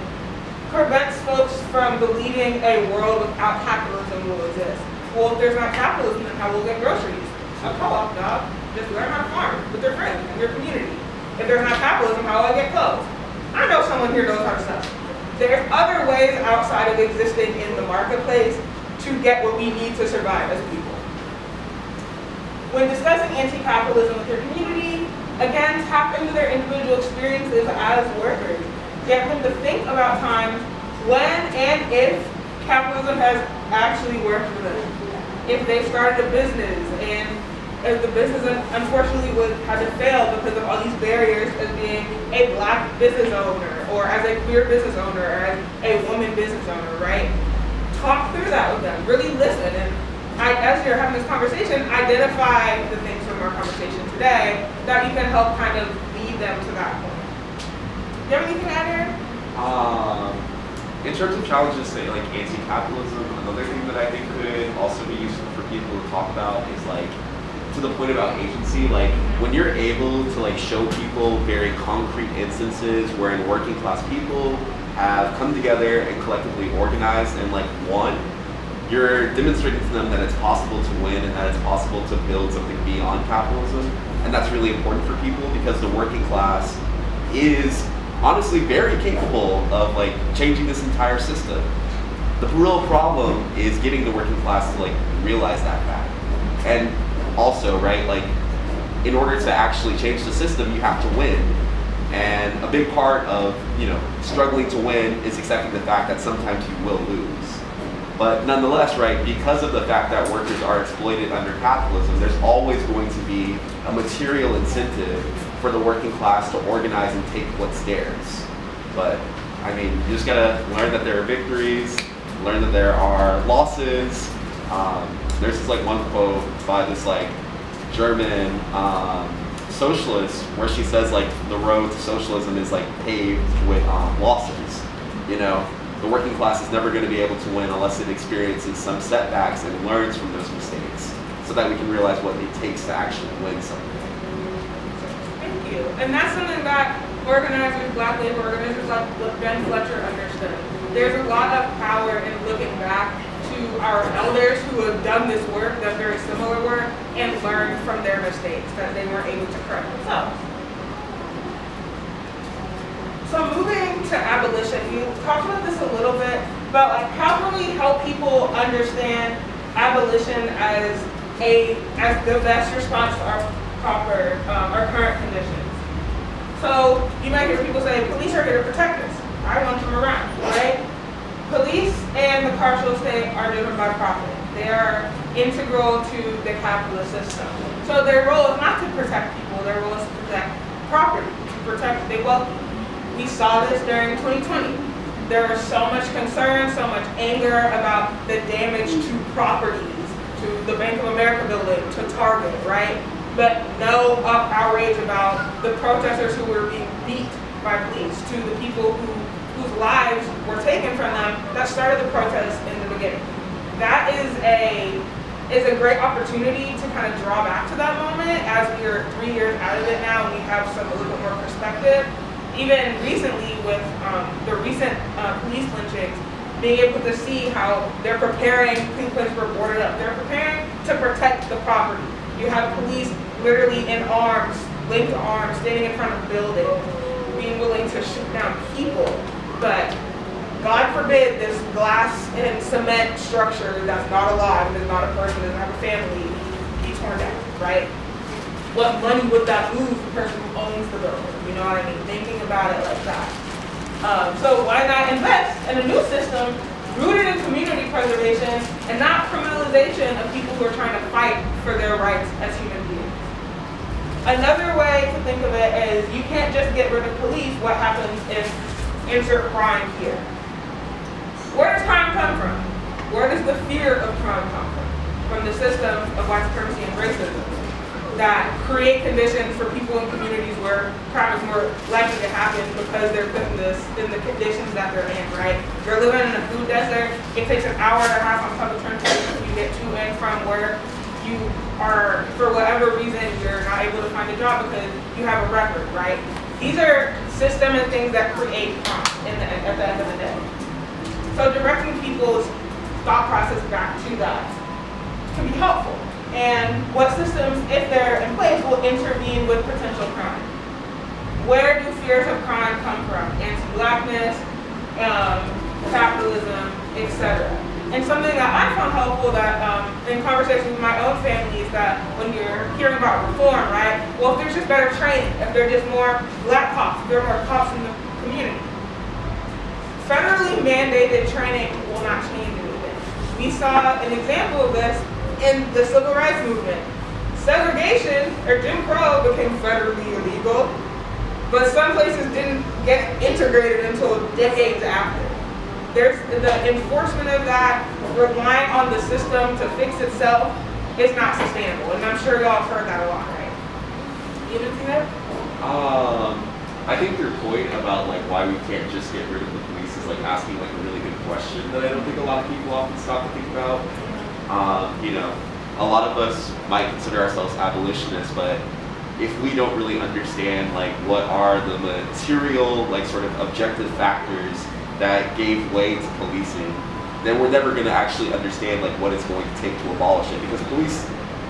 prevents folks from believing a world without capitalism will exist. Well, if there's not capitalism, then how will we get groceries? A co-op job, just learn how to farm with their friends in your community. If there's not capitalism, how will I get clothes? I know someone here knows how to sell. There's other ways outside of existing in the marketplace to get what we need to survive as people. When discussing anti-capitalism with your community, again, tap into their individual experiences as workers. Get them to think about times when and if capitalism has actually worked for them. If they started a business and if the business unfortunately had to fail because of all these barriers as being a black business owner or as a queer business owner or as a woman business owner, right? Talk through that with them, really listen, and as you're having this conversation, identify the things from our conversation today that you can help kind of lead them to that point. Do you have anything to add, Aaron? In terms of challenges, say like anti-capitalism, another thing that I think could also be useful for people to talk about is like, to the point about agency, like when you're able to like show people very concrete instances wherein working class people have come together and collectively organized and like won, you're demonstrating to them that it's possible to win and that it's possible to build something beyond capitalism. And that's really important for people because the working class is honestly very capable of like changing this entire system. The real problem is getting the working class to like realize that fact. And also, right, like in order to actually change the system, you have to win. And a big part of, you know, struggling to win is accepting the fact that sometimes you will lose. But nonetheless, right, because of the fact that workers are exploited under capitalism, there's always going to be a material incentive for the working class to organize and take what's theirs. But, I mean, you just gotta learn that there are victories, learn that there are losses. There's this like one quote by this like German socialist where she says like the road to socialism is like paved with losses. You know, the working class is never going to be able to win unless it experiences some setbacks and learns from those mistakes, so that we can realize what it takes to actually win something. Thank you. And that's something that organizers, black labor organizers like Ben Fletcher understood. There's a lot of power in looking back to our elders who have done this work, done very similar work, and learned from their mistakes that they weren't able to correct themselves. So moving to abolition, you talked about this a little bit, but like how can we help people understand abolition as the best response to our current conditions? So you might hear people say, police are here to protect us. I want them around, right? Police and the carceral state are driven by profit. They are integral to the capitalist system. So their role is not to protect people, their role is to protect property, to protect the wealthy. We saw this during 2020. There was so much concern, so much anger about the damage to properties, to the Bank of America building, to Target, right? But no outrage about the protesters who were being beat by police, to the people who whose lives were taken from them that started the protest in the beginning. That is a great opportunity to kind of draw back to that moment as we are 3 years out of it now and we have some a little bit more perspective. Even recently with the recent police lynchings, being able to see how they're preparing, places were boarded up, they're preparing to protect the property. You have police literally in arms, linked arms, standing in front of buildings, being willing to shoot down people. But God forbid this glass and cement structure that's not alive, is not a person, doesn't have a family, be torn down, right? What money would that lose the person who owns the building? You know what I mean? Thinking about it like that. So why not invest in a new system rooted in community preservation and not criminalization of people who are trying to fight for their rights as human beings? Another way to think of it is you can't just get rid of police. What happens if insert crime here? Where does crime come from? Where does the fear of crime come from? From the system of white supremacy and racism that create conditions for people in communities where crime is more likely to happen because they're put in the conditions that they're in, right? You're living in a food desert, it takes an hour and a half on public transportation to get to and from where you are, for whatever reason, you're not able to find a job because you have a record, right? These are systemic things that create crime at the end of the day. So directing people's thought process back to that can be helpful. And what systems, if they're in place, will intervene with potential crime? Where do fears of crime come from? Anti-blackness, capitalism, etc. And something that I found helpful that in conversations with my own family is that when you're hearing about reform, right? Well, if there's just better training, if there's just more black cops, if there are more cops in the community, federally mandated training will not change anything. We saw an example of this in the civil rights movement. Segregation, or Jim Crow, became federally illegal, but some places didn't get integrated until decades after. There's the enforcement of that, relying on the system to fix itself, is not sustainable, and I'm sure y'all have heard that a lot, right? You didn't see that? I think your point about like why we can't just get rid of the police is like asking like a really good question that I don't think a lot of people often stop to think about. You know, a lot of us might consider ourselves abolitionists, but if we don't really understand like what are the material, like sort of objective factors that gave way to policing, then we're never going to actually understand like what it's going to take to abolish it. Because police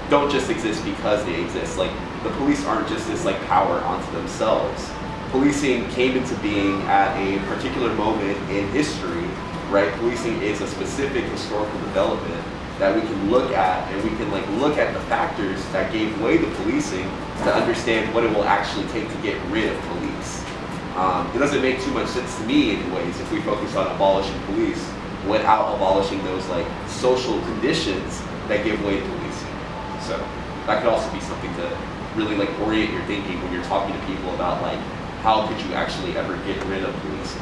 don't just exist because they exist. Like the police aren't just this like power onto themselves. Policing came into being at a particular moment in history, right? Policing is a specific historical development that we can look at, and we can like look at the factors that gave way to policing to understand what it will actually take to get rid of police. It doesn't make too much sense to me anyways if we focus on abolishing police without abolishing those like social conditions that give way to policing. So that could also be something to really like orient your thinking when you're talking to people about like how could you actually ever get rid of policing.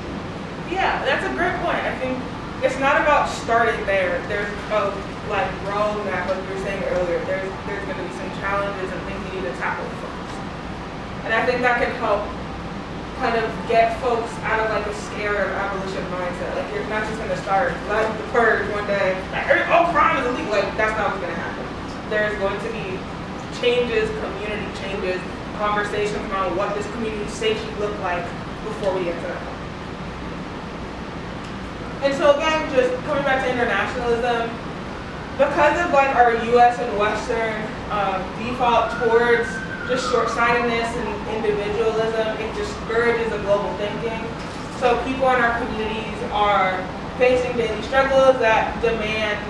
Yeah, that's a great point. I think it's not about starting there. There's a like roadmap, like you were saying earlier. There's going to be some challenges and things you need to tackle first. And I think that can help kind of get folks out of like a scared abolition mindset. Like you're not just going to start like the purge one day, like oh crime is illegal. Like that's not what's going to happen. There's going to be changes, community changes, conversations around what does community safety look like before we get to that. And so again, just coming back to internationalism, because of like our U.S. and Western default towards just short-sightedness and individualism, it discourages a global thinking. So people in our communities are facing daily struggles that demands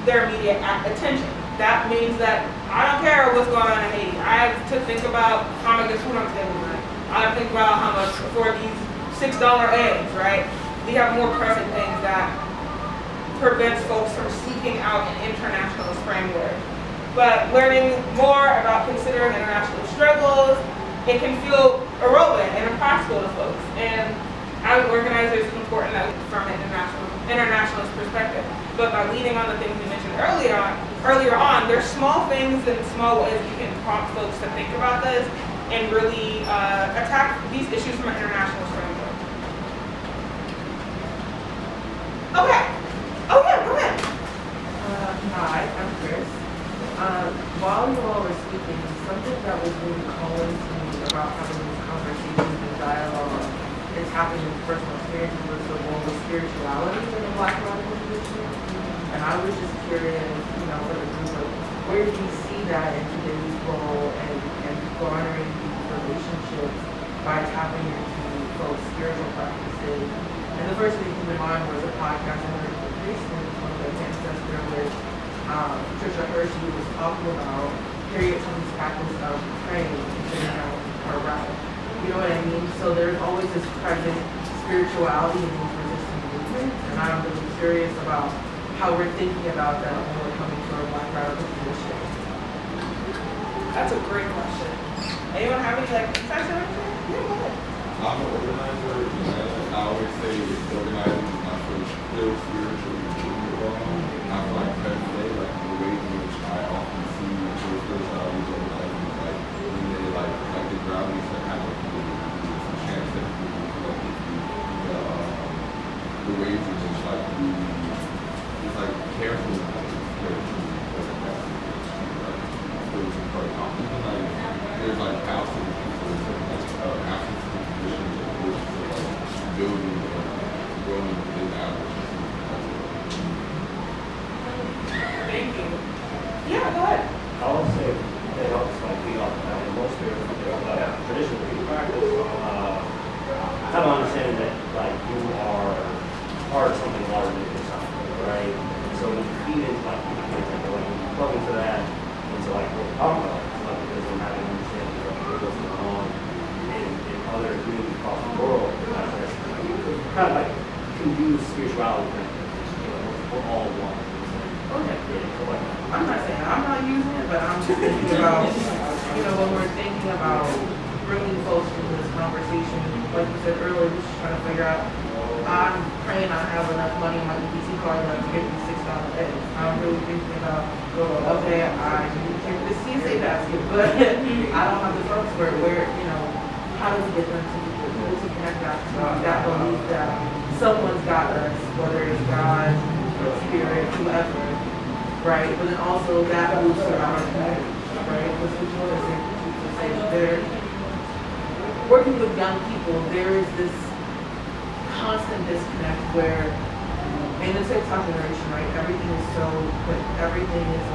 their immediate attention. That means that I don't care what's going on in Haiti. I have to think about how I'm gonna get food on the table tonight. I have to think about how much for these $6 eggs, right? We have more pressing things that prevents folks from seeking out an internationalist framework. But learning more about considering international struggles, it can feel irrelevant and impractical to folks. And as organizers, it's important that from an internationalist perspective. But by leaning on the things we mentioned earlier on, there's small things and small ways you can prompt folks to think about this and really attack these issues from an internationalist framework. tapping into personal experiences was the role of spirituality in the Black radical tradition. And I was just curious, for the group, of where do you see that in today's role and garnering these relationships by tapping into folks' spiritual practices? And the first thing that came to mind was a podcast I heard from Jason, one of the ancestor with Patricia Hershey was talking about Harriet Tubman's practice of praying and sitting out her route. You know what I mean? So there's always this present spirituality in these resistant movements, and I'm really curious about how we're thinking about that when we're coming to our Black radical tradition. That's a great question. Anyone have any insights or anything? Yeah, go ahead. I'm an organizer, and I always say organizing is not so still spiritual. I feel like every day, the ways in which I often see spirituality organizing, when they the grounding that happen, the chance that people the ways in which we just careful about it, there's houses and people, houses and conditions of which building and growing within average. Thank you. Yeah, go ahead. I would say it helps be off in most traditional people practice. Kind of understanding that you are part of something larger than yourself, right? And so when you feed into when you plug into that, into what we're talking about, because I'm having an understanding of what's going on in other communities across the world, kind of can use spirituality. We're all one. I'm not saying I'm not using it, but I'm just thinking about, when we're thinking about bringing folks into this conversation, like you said earlier, we're just trying to figure out, I'm praying I have enough money on my EBT card that I can get these $6 eggs. I'm really thinking about, okay, I need to check this CSA basket, but I don't have the funds for it. How do we get them to connect that belief that someone's got us, whether it's God, spirit, whoever, right? But then also that moves around our community, right? Because we want to say there, working with young people, there is this constant disconnect where in the TikTok generation, right, everything is so quick. Everything is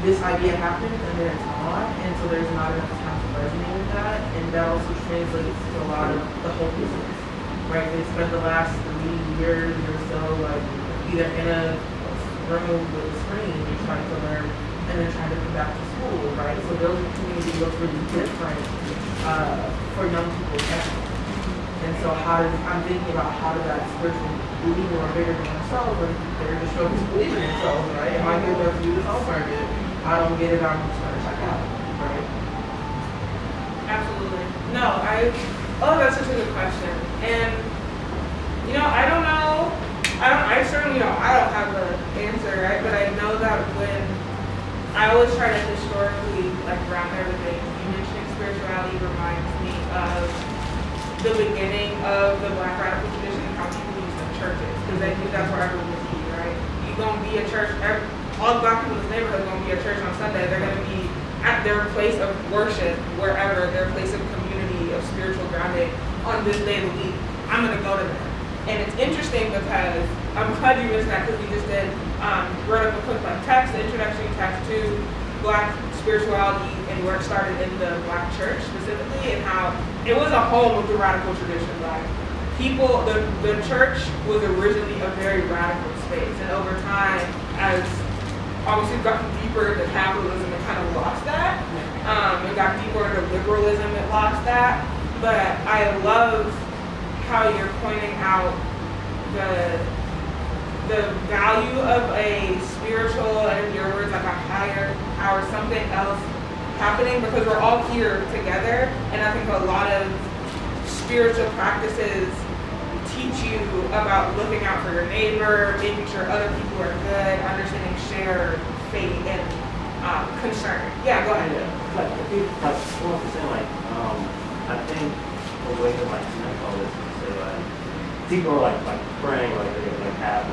this idea happens and then it's gone, and so there's not enough time to resonate with that, and that also translates to a lot of the hopelessness, right? They spend the last 3 years or so either in a room with a screen trying to learn and then trying to come back to school, right? So building community looks really different for young people now. And so I'm thinking about how does that spiritual belief or bigger than themselves, or they're just struggling to believe in themselves, right? Am I good enough to do this homework? I don't get it, I'm just gonna check out, right? Absolutely. No, that's such a good question. And, I don't know, I certainly don't have the answer, right? But I know that when I always try to historically ground everything, you mentioning spirituality reminds me of the beginning of the Black radical tradition and how people use the churches, because I think that's where everyone was eating, right? You're gonna be a church, all the Black people in this neighborhood are gonna be a church on Sunday. They're gonna be at their place of worship, wherever, their place of community, of spiritual grounding on this day of the week. I'm gonna go to them. And it's interesting because I'm glad you mentioned that, because we just wrote up a quick text, the introductory text to Black spirituality and where it started in the Black church specifically, and how it was a home of the radical tradition. The church was originally a very radical space, and over time, as obviously we've gotten deeper into capitalism, it kind of lost that. It got deeper into liberalism, it lost that. But I love how you're pointing out the value of a spiritual, and in your words, a higher power, something else happening, because we're all here together. And I think a lot of spiritual practices teach you about looking out for your neighbor, making sure other people are good, understanding shared faith and concern. Yeah, go ahead. Yeah, I think 100%. I think the way to connect all this is to say people are praying, they have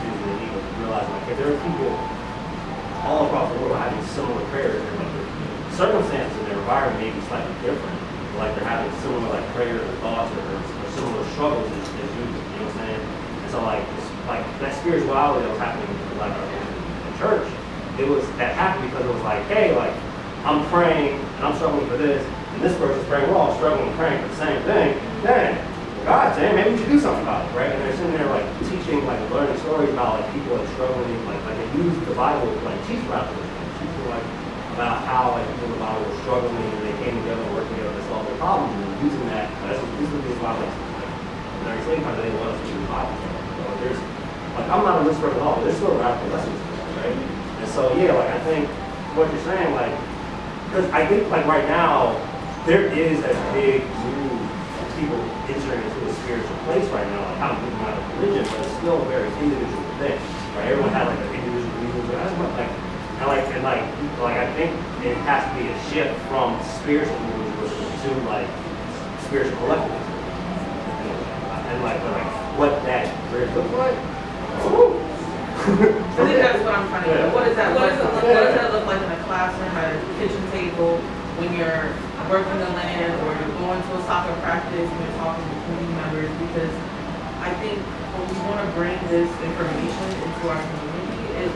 usually they need to realize if there are people all across the world having similar prayers, and circumstances in their environment may be slightly different, they're having similar prayers or thoughts or struggles as you, you know what I'm saying? And so like that spirituality that was happening like in church, it was that happened because it was like, hey, like I'm praying and I'm struggling for this, and this person's praying, we're all struggling and praying for the same thing. Dang, God's saying maybe we should do something about it, right? And they're sitting there like teaching, like learning stories about like people that are struggling, like they use the Bible to like teach about this, teach like about how like people in the Bible were struggling and they came together and worked together to solve their problems, and using that. This is the thing about like during slave time, they want us to use the Bible. So there's like I'm not a whisperer at all. There's still radical lessons to this, right? And so yeah, like I think what you're saying, like, because I think like right now there is a big move of people entering into a spiritual place right now, like kind of moving out of religion, but it's still a very individual thing, right? Everyone has like their individual reasons, but that's what like I think it has to be a shift from spiritual individualism to like spiritual collectivism, and like what that really looks like. Ooh. I think that's what I'm trying to get. What does that look like? What does that look like in a classroom, at a kitchen table, when you're working the land, or you're going to a soccer practice and you're talking to community members? Because I think when we want to bring this information into our community, it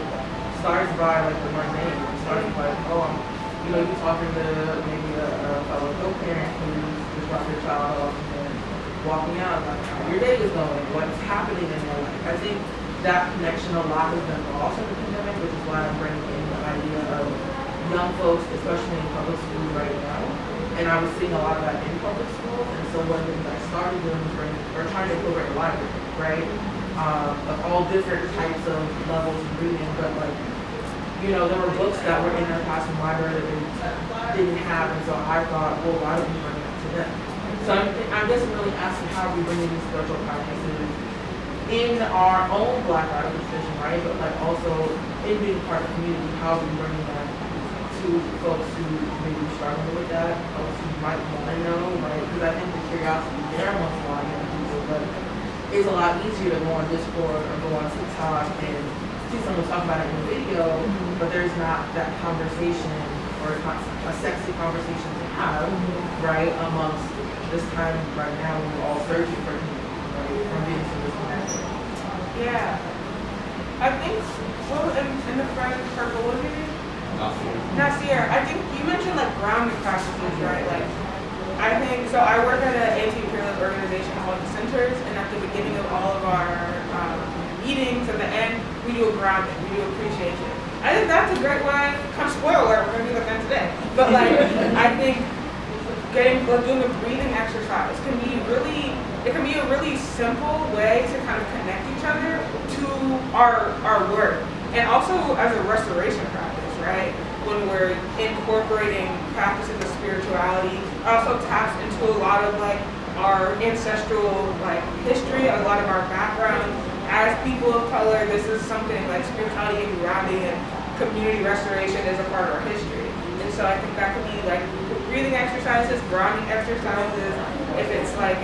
starts by like the mundane. It starts by you're talking to maybe a fellow co-parent who's dropped their child off and walking out, like how your day is going, what's happening in their life. I think that connection a lot has been lost in the pandemic, which is why I'm bringing in the idea of young folks, especially in public schools right now. And I was seeing a lot of that in public schools. And so one of the things I started doing was trying to incorporate a library, right? Of all different types of levels of reading, but like, there were books that were in their classroom library that they didn't have. And so I thought, well, why don't we bring that to them? So I'm just really asking how we bring in these spiritual practices in our own Black radical tradition, right? But like also in being part of the community, how we bring that to folks who may be struggling with that, folks who might want to know, right? Because I think the curiosity there amongst a lot of young people, but it's a lot easier to go on Discord or go on TikTok and see someone talk about it in a video, but there's not that conversation, or it's not a sexy conversation to have, right? Amongst this time right now when we're all searching for community, right? From being so disconnected. Yeah. I think, in the front purple, what did you do? Nasir, I think you mentioned like grounding practices, right? Like, I think, so I work at an anti-imperialist organization called the Centers, and at the beginning of all of our meetings, at the end, we do a grounding, we do appreciation. I think that's a great way, kind of spoiler alert, we're gonna do that today. But like, I think doing a breathing exercise can be a really simple way to kind of connect each other to our work. And also as a restoration practice, right? When we're incorporating practices of spirituality, it also taps into a lot of like our ancestral like history, a lot of our background. As people of color, this is something like spirituality and grounding and community restoration is a part of our history. And so I think that could be like breathing exercises, grounding exercises. If it's like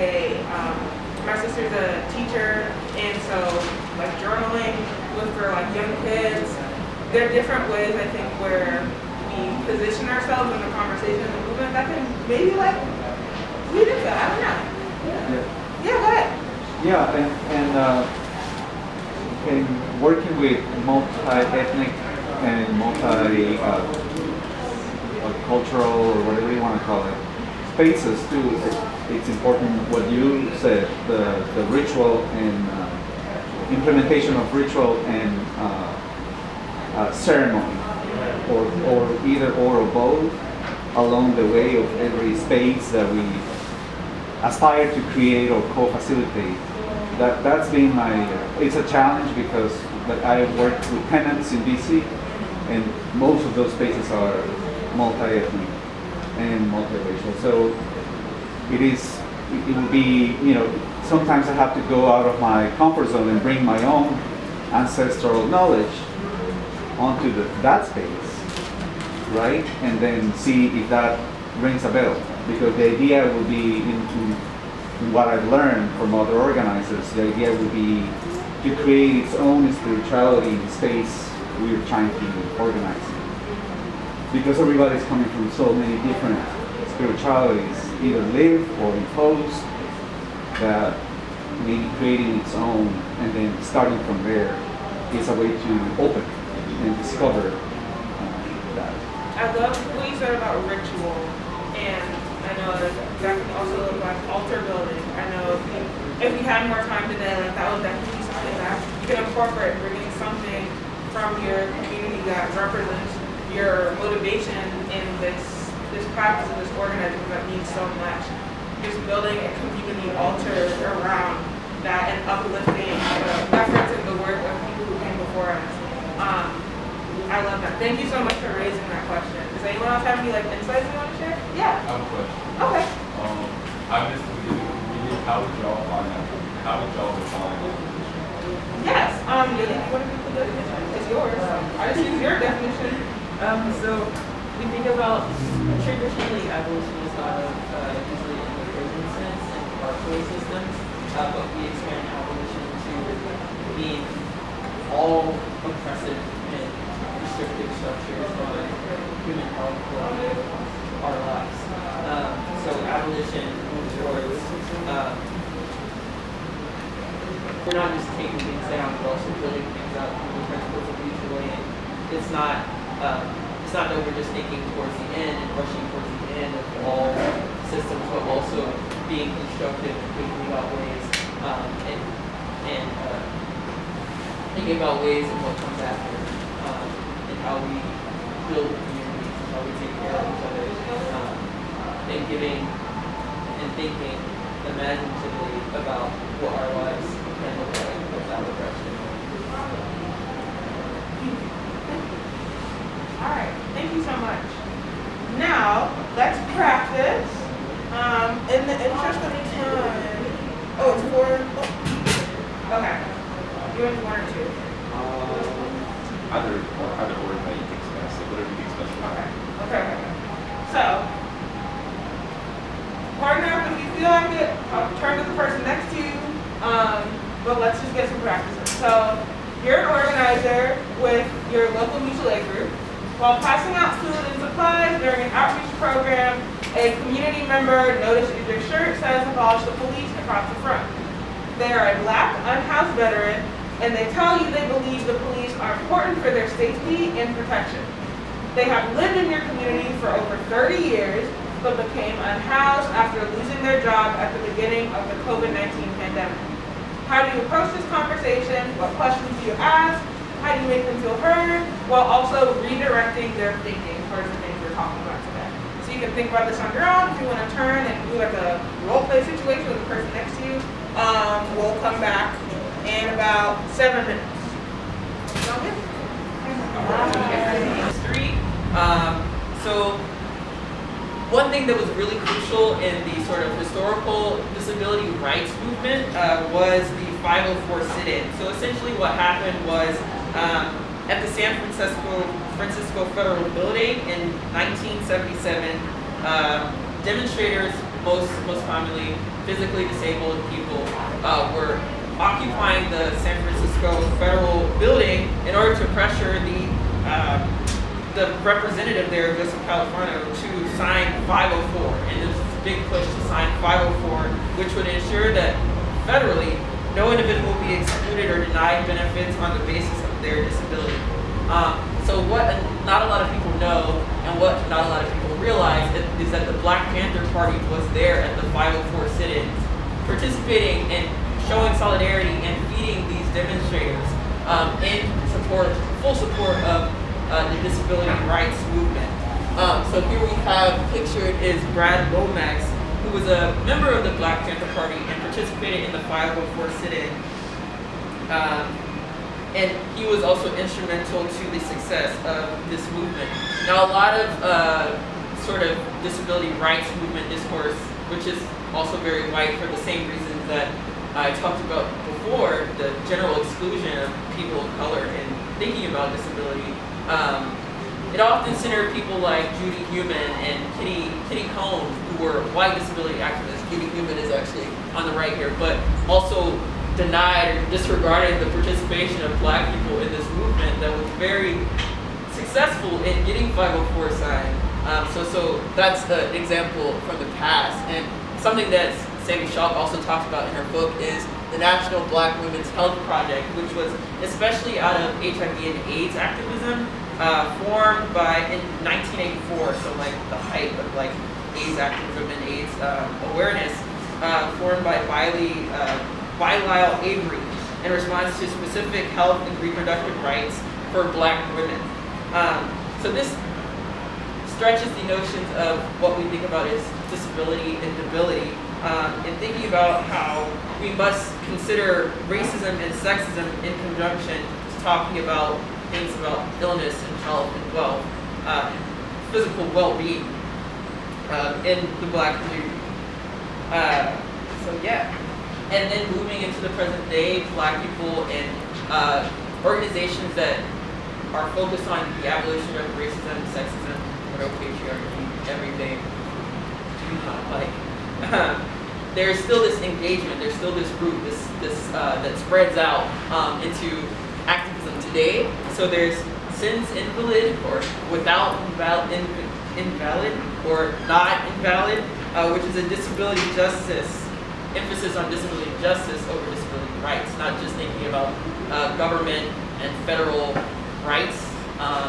my sister's a teacher, and so like journaling for like young kids. There are different ways I think where we position ourselves in the conversation and the movement that can maybe like lead into that. I don't know. Yeah, go ahead. Yeah, and working with multi-ethnic and multi-cultural or whatever you want to call it, spaces too, it's important what you said, the ritual and implementation of ritual and ceremony, or either or both along the way of every space that we aspire to create or co-facilitate. That's been it's a challenge because I work with tenants in DC, and most of those spaces are multi-ethnic and multiracial. So it will be, sometimes I have to go out of my comfort zone and bring my own ancestral knowledge onto that space, right? And then see if that rings a bell. Because the idea will be, in what I've learned from other organizers, the idea will be to create its own spirituality in the space we're trying to organize. Because everybody's coming from so many different spiritualities, either lived or imposed, that maybe creating its own, and then starting from there is a way to open and discover that. I love what you said about ritual, and I know that can also look like altar building. I know if we had more time today, like that would definitely be something that you can incorporate, bringing something from your community that represents your motivation in this practice of this organizing that means so much. Just building a community altar around that and uplifting the efforts and the work of people who came before us. I love that. Thank you so much for raising that question. Does anyone else have any insights you want to share? Yeah. I have a question. Okay. I missed the beginning. How would y'all define that? How would y'all define that? Yes. Lily, you want to be the definition? It's yours. I just use your definition. So we think about traditionally abolition is thought of usually in the prison sense and carceral systems, but we expand abolition to mean all oppressive and restrictive structures on human health or our lives. So abolition moves towards we're not just taking things down, but also building things up through the principles of mutual aid. It's not that we're just thinking towards the end and rushing towards the end of all systems, but also being constructive and thinking about ways and thinking about ways and what comes after, and how we build communities, how we take care of each other, and giving and thinking imaginatively about what our lives can look like without oppression. All right. Thank you so much. Now, let's practice. In the interest of time. Oh, it's 4. Oh. Okay. You want 1 or 2? Either word that you think is best, like whatever you think is best. Okay. So, partner up if you feel like it. I'll turn to the person next to you. But let's just get some practice in. So, you're an organizer with your local mutual aid group. While passing out food and supplies during an outreach program, a community member noticed that your shirt says "Abolish the Police" across the front. They are a Black, unhoused veteran, and they tell you they believe the police are important for their safety and protection. They have lived in your community for over 30 years, but became unhoused after losing their job at the beginning of the COVID-19 pandemic. How do you approach this conversation? What questions do you ask? How do you make them feel heard, while also redirecting their thinking towards the things we're talking about today? So you can think about this on your own. If you want to turn and do like a role play situation with the person next to you, we'll come back in about 7 minutes. Sound good? History. So one thing that was really crucial in the sort of historical disability rights movement was the 504 sit-in. So essentially what happened was at the San Francisco Federal Building in 1977, demonstrators, most commonly physically disabled people, were occupying the San Francisco Federal Building in order to pressure the representative there, Joseph Califano, to sign 504. And there's this big push to sign 504, which would ensure that federally, no individual will be excluded or denied benefits on the basis of their disability. So what not a lot of people know, and what not a lot of people realize, is that the Black Panther Party was there at the 504 sit-ins, participating and showing solidarity and feeding these demonstrators in full support of the disability rights movement. So here we have pictured is Brad Lomax, who was a member of the Black Panther Party and participated in the 504 sit-in. And he was also instrumental to the success of this movement. Now, a lot of sort of disability rights movement discourse, which is also very white for the same reasons that I talked about before, the general exclusion of people of color in thinking about disability. It often centered people like Judy Heumann and Kitty Cone, who were white disability activists. Judy Heumann is actually on the right here, but also denied or disregarded the participation of Black people in this movement that was very successful in getting 504 signed. So that's an example from the past. And something that Sammy Schalk also talks about in her book is the National Black Women's Health Project, which was especially out of HIV and AIDS activism, formed in 1984, so like the height of like AIDS activism and AIDS awareness, formed by Bilal Avery in response to specific health and reproductive rights for Black women. So this stretches the notions of what we think about as disability and debility, in thinking about how we must consider racism and sexism in conjunction to talking about things about illness and health and wealth, physical well-being in the Black community. So yeah, and then moving into the present day, Black people and organizations that are focused on the abolition of racism, sexism, patriarchy, everything. There's still this engagement, there's still this root, that spreads out into activism today. So there's since invalid or without invalid or not invalid, which is a disability justice, emphasis on disability justice over disability rights, not just thinking about government and federal rights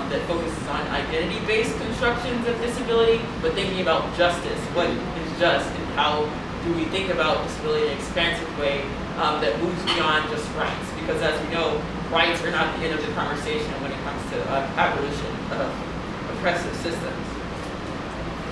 that focuses on identity-based constructions of disability, but thinking about justice, what is just, and how do we think about disability in an expansive way that moves beyond just rights, because as we know, rights are not the end of the conversation when it comes to abolition of oppressive systems.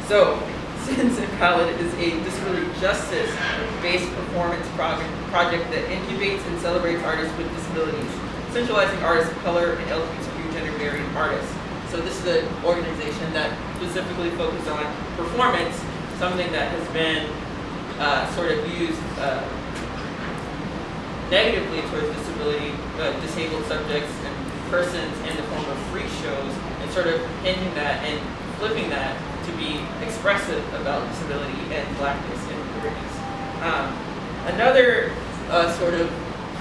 So, Since Invalid is a disability justice-based performance project that incubates and celebrates artists with disabilities, centralizing artists of color and LGBTQ gender-varied artists. So this is an organization that specifically focuses on performance, something that has been sort of used negatively towards disabled subjects and persons in the form of freak shows, and sort of hinging that and flipping that to be expressive about disability and Blackness and queerness. Another sort of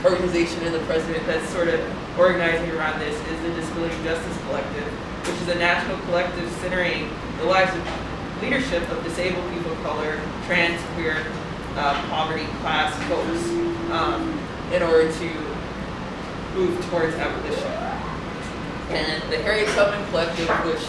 organization in the present that's sort of organizing around this is the Disability Justice Collective, which is a national collective centering the lives of leadership of disabled people of color, trans, queer, poverty, class folks, in order to move towards abolition. And the Harriet Tubman Collective, which